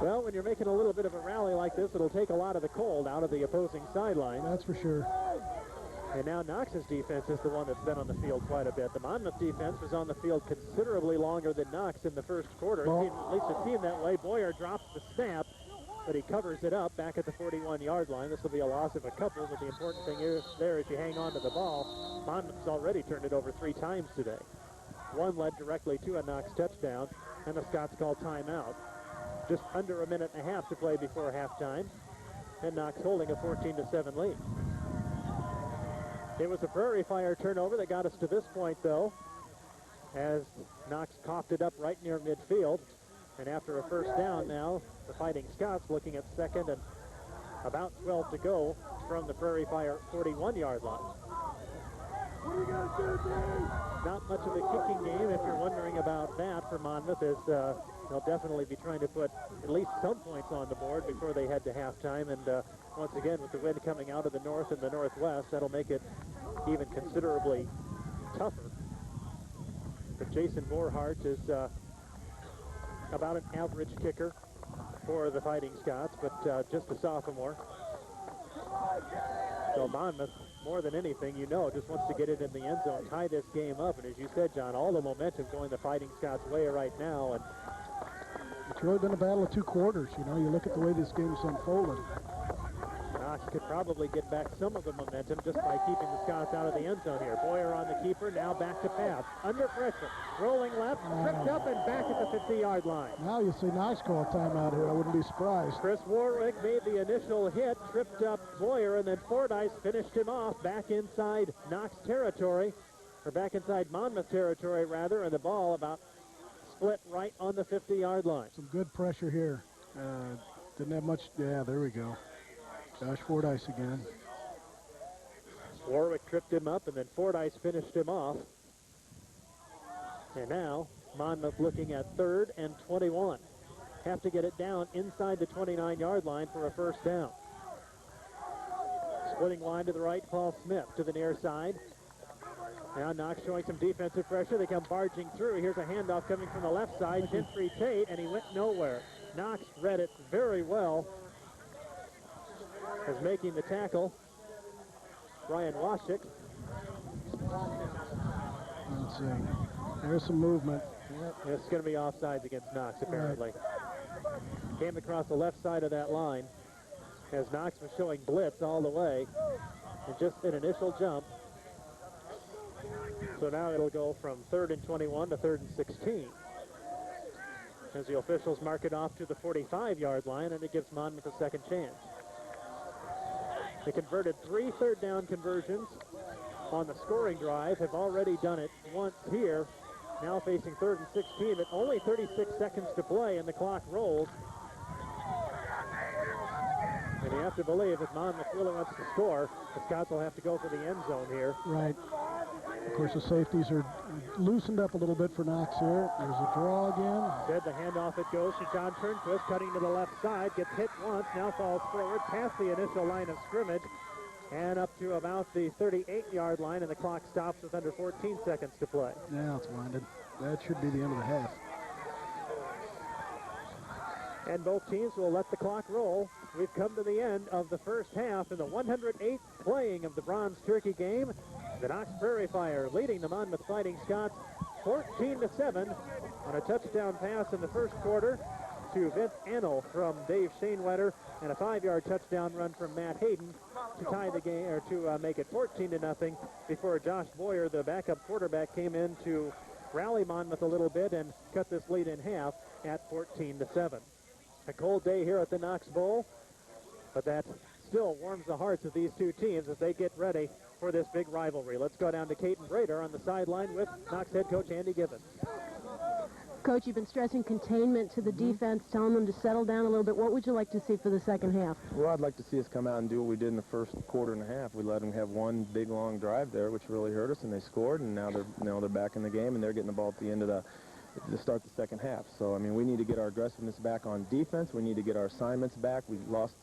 Well, when you're making a little bit of a rally like this, it'll take a lot of the cold out of the opposing sideline. That's for sure. And now Knox's defense is the one that's been on the field quite a bit. The Monmouth defense was on the field considerably longer than Knox in the first quarter. At least it seemed that way. Boyer drops the snap, but he covers it up back at the 41-yard line. This will be a loss of a couple, but the important thing is there is you hang on to the ball. Monmouth's already turned it over 3 times today. One led directly to a Knox touchdown, and the Scots called timeout. Just under a minute and a half to play before halftime, and Knox holding a 14-7 lead. It was a Prairie Fire turnover that got us to this point, though, as Knox coughed it up right near midfield. And after a first down now, the Fighting Scots looking at 2nd and about 12 to go from the Prairie Fire 41-yard line. Not much of a kicking game, if you're wondering about that, for Monmouth, as they'll definitely be trying to put at least some points on the board before they head to halftime. And once again, with the wind coming out of the north and the northwest, that'll make it even considerably tougher. But Jason Borhart is about an average kicker for the Fighting Scots, but just a sophomore. So Monmouth, more than anything, just wants to get it in the end zone, tie this game up. And as you said, John, all the momentum going the Fighting Scots' way right now. And it's really been a battle of 2 quarters. You look at the way this game's unfolded. Knox could probably get back some of the momentum just by keeping the Scots out of the end zone here. Boyer on the keeper, now back to pass. Under pressure, rolling left, tripped up and back at the 50-yard line. Now you see Knox call a timeout here. I wouldn't be surprised. Chris Warwick made the initial hit, tripped up Boyer, and then Fordyce finished him off back inside Knox territory, or back inside Monmouth territory, rather, and the ball about split right on the 50-yard line. Some good pressure here. Didn't have much. Yeah, there we go. Josh Fordyce again. Warwick tripped him up, and then Fordyce finished him off. And now Monmouth looking at 3rd and 21. Have to get it down inside the 29-yard line for a first down. Splitting line to the right, Paul Smith to the near side. Now Knox showing some defensive pressure. They come barging through. Here's a handoff coming from the left side. Gentry Tate, and he went nowhere. Knox read it very well as making the tackle. Brian Washik. Let's see. There's some movement. It's going to be offsides against Knox, apparently. Right. Came across the left side of that line as Knox was showing blitz all the way. And just an initial jump. So now it'll go from 3rd and 21 to 3rd and 16. As the officials mark it off to the 45-yard line, and it gives Monmouth a second chance. They converted 3 third down conversions on the scoring drive, have already done it once here. Now facing 3rd and 16, but only 36 seconds to play, and the clock rolls. And you have to believe if Monmouth really wants to score, the Scots will have to go for the end zone here. Right. Of course, the safeties are loosened up a little bit for Knox here. There's a draw again. Instead, the handoff it goes to John Turnquist, cutting to the left side, gets hit once, now falls forward past the initial line of scrimmage and up to about the 38-yard line, and the clock stops with under 14 seconds to play. Now it's winded. That should be the end of the half. And both teams will let the clock roll. We've come to the end of the first half in the 108th playing of the Bronze Turkey game. The Knox Prairie Fire leading the Monmouth Fighting Scots 14-7 on a touchdown pass in the first quarter to Vince Annell from Dave Shanewetter, and a 5-yard touchdown run from Matt Hayden to tie the game, or to make it 14-0 before Josh Boyer, the backup quarterback, came in to rally Monmouth a little bit and cut this lead in half at 14-7. A cold day here at the Knox Bowl, but that still warms the hearts of these two teams as they get ready for this big rivalry. Let's go down to Caton Brader on the sideline with Knox head coach Andy Gibbons. Coach, you've been stressing containment to the defense, telling them to settle down a little bit. What would you like to see for the second half? Well, I'd like to see us come out and do what we did in the first quarter and a half. We let them have one big, long drive there, which really hurt us, and they scored, and now they're back in the game, and they're getting the ball at the end of to start the second half. So, I mean, we need to get our aggressiveness back on defense. We need to get our assignments back. We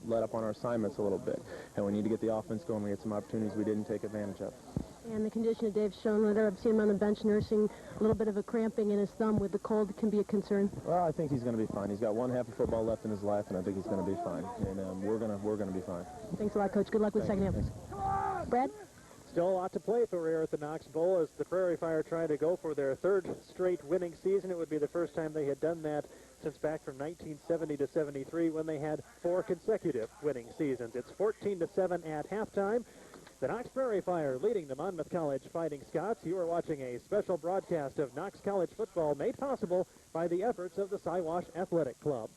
let up on our assignments a little bit. And we need to get the offense going. We had some opportunities we didn't take advantage of. And the condition of Dave Schoenleiter, I've seen him on the bench nursing a little bit of a cramping in his thumb with the cold. Can be a concern. Well, I think he's going to be fine. He's got one half of football left in his life, and I think he's going to be fine. And we're going to be fine. Thanks a lot, Coach. Good luck with the second half. Thanks. Brad? Still a lot to play for here at the Knox Bowl as the Prairie Fire try to go for their third straight winning season. It would be the first time they had done that since back from 1970 to 73 when they had 4 consecutive winning seasons. It's 14-7 at halftime. The Knox Prairie Fire leading the Monmouth College Fighting Scots. You are watching a special broadcast of Knox College football made possible by the efforts of the Siwash Athletic Club.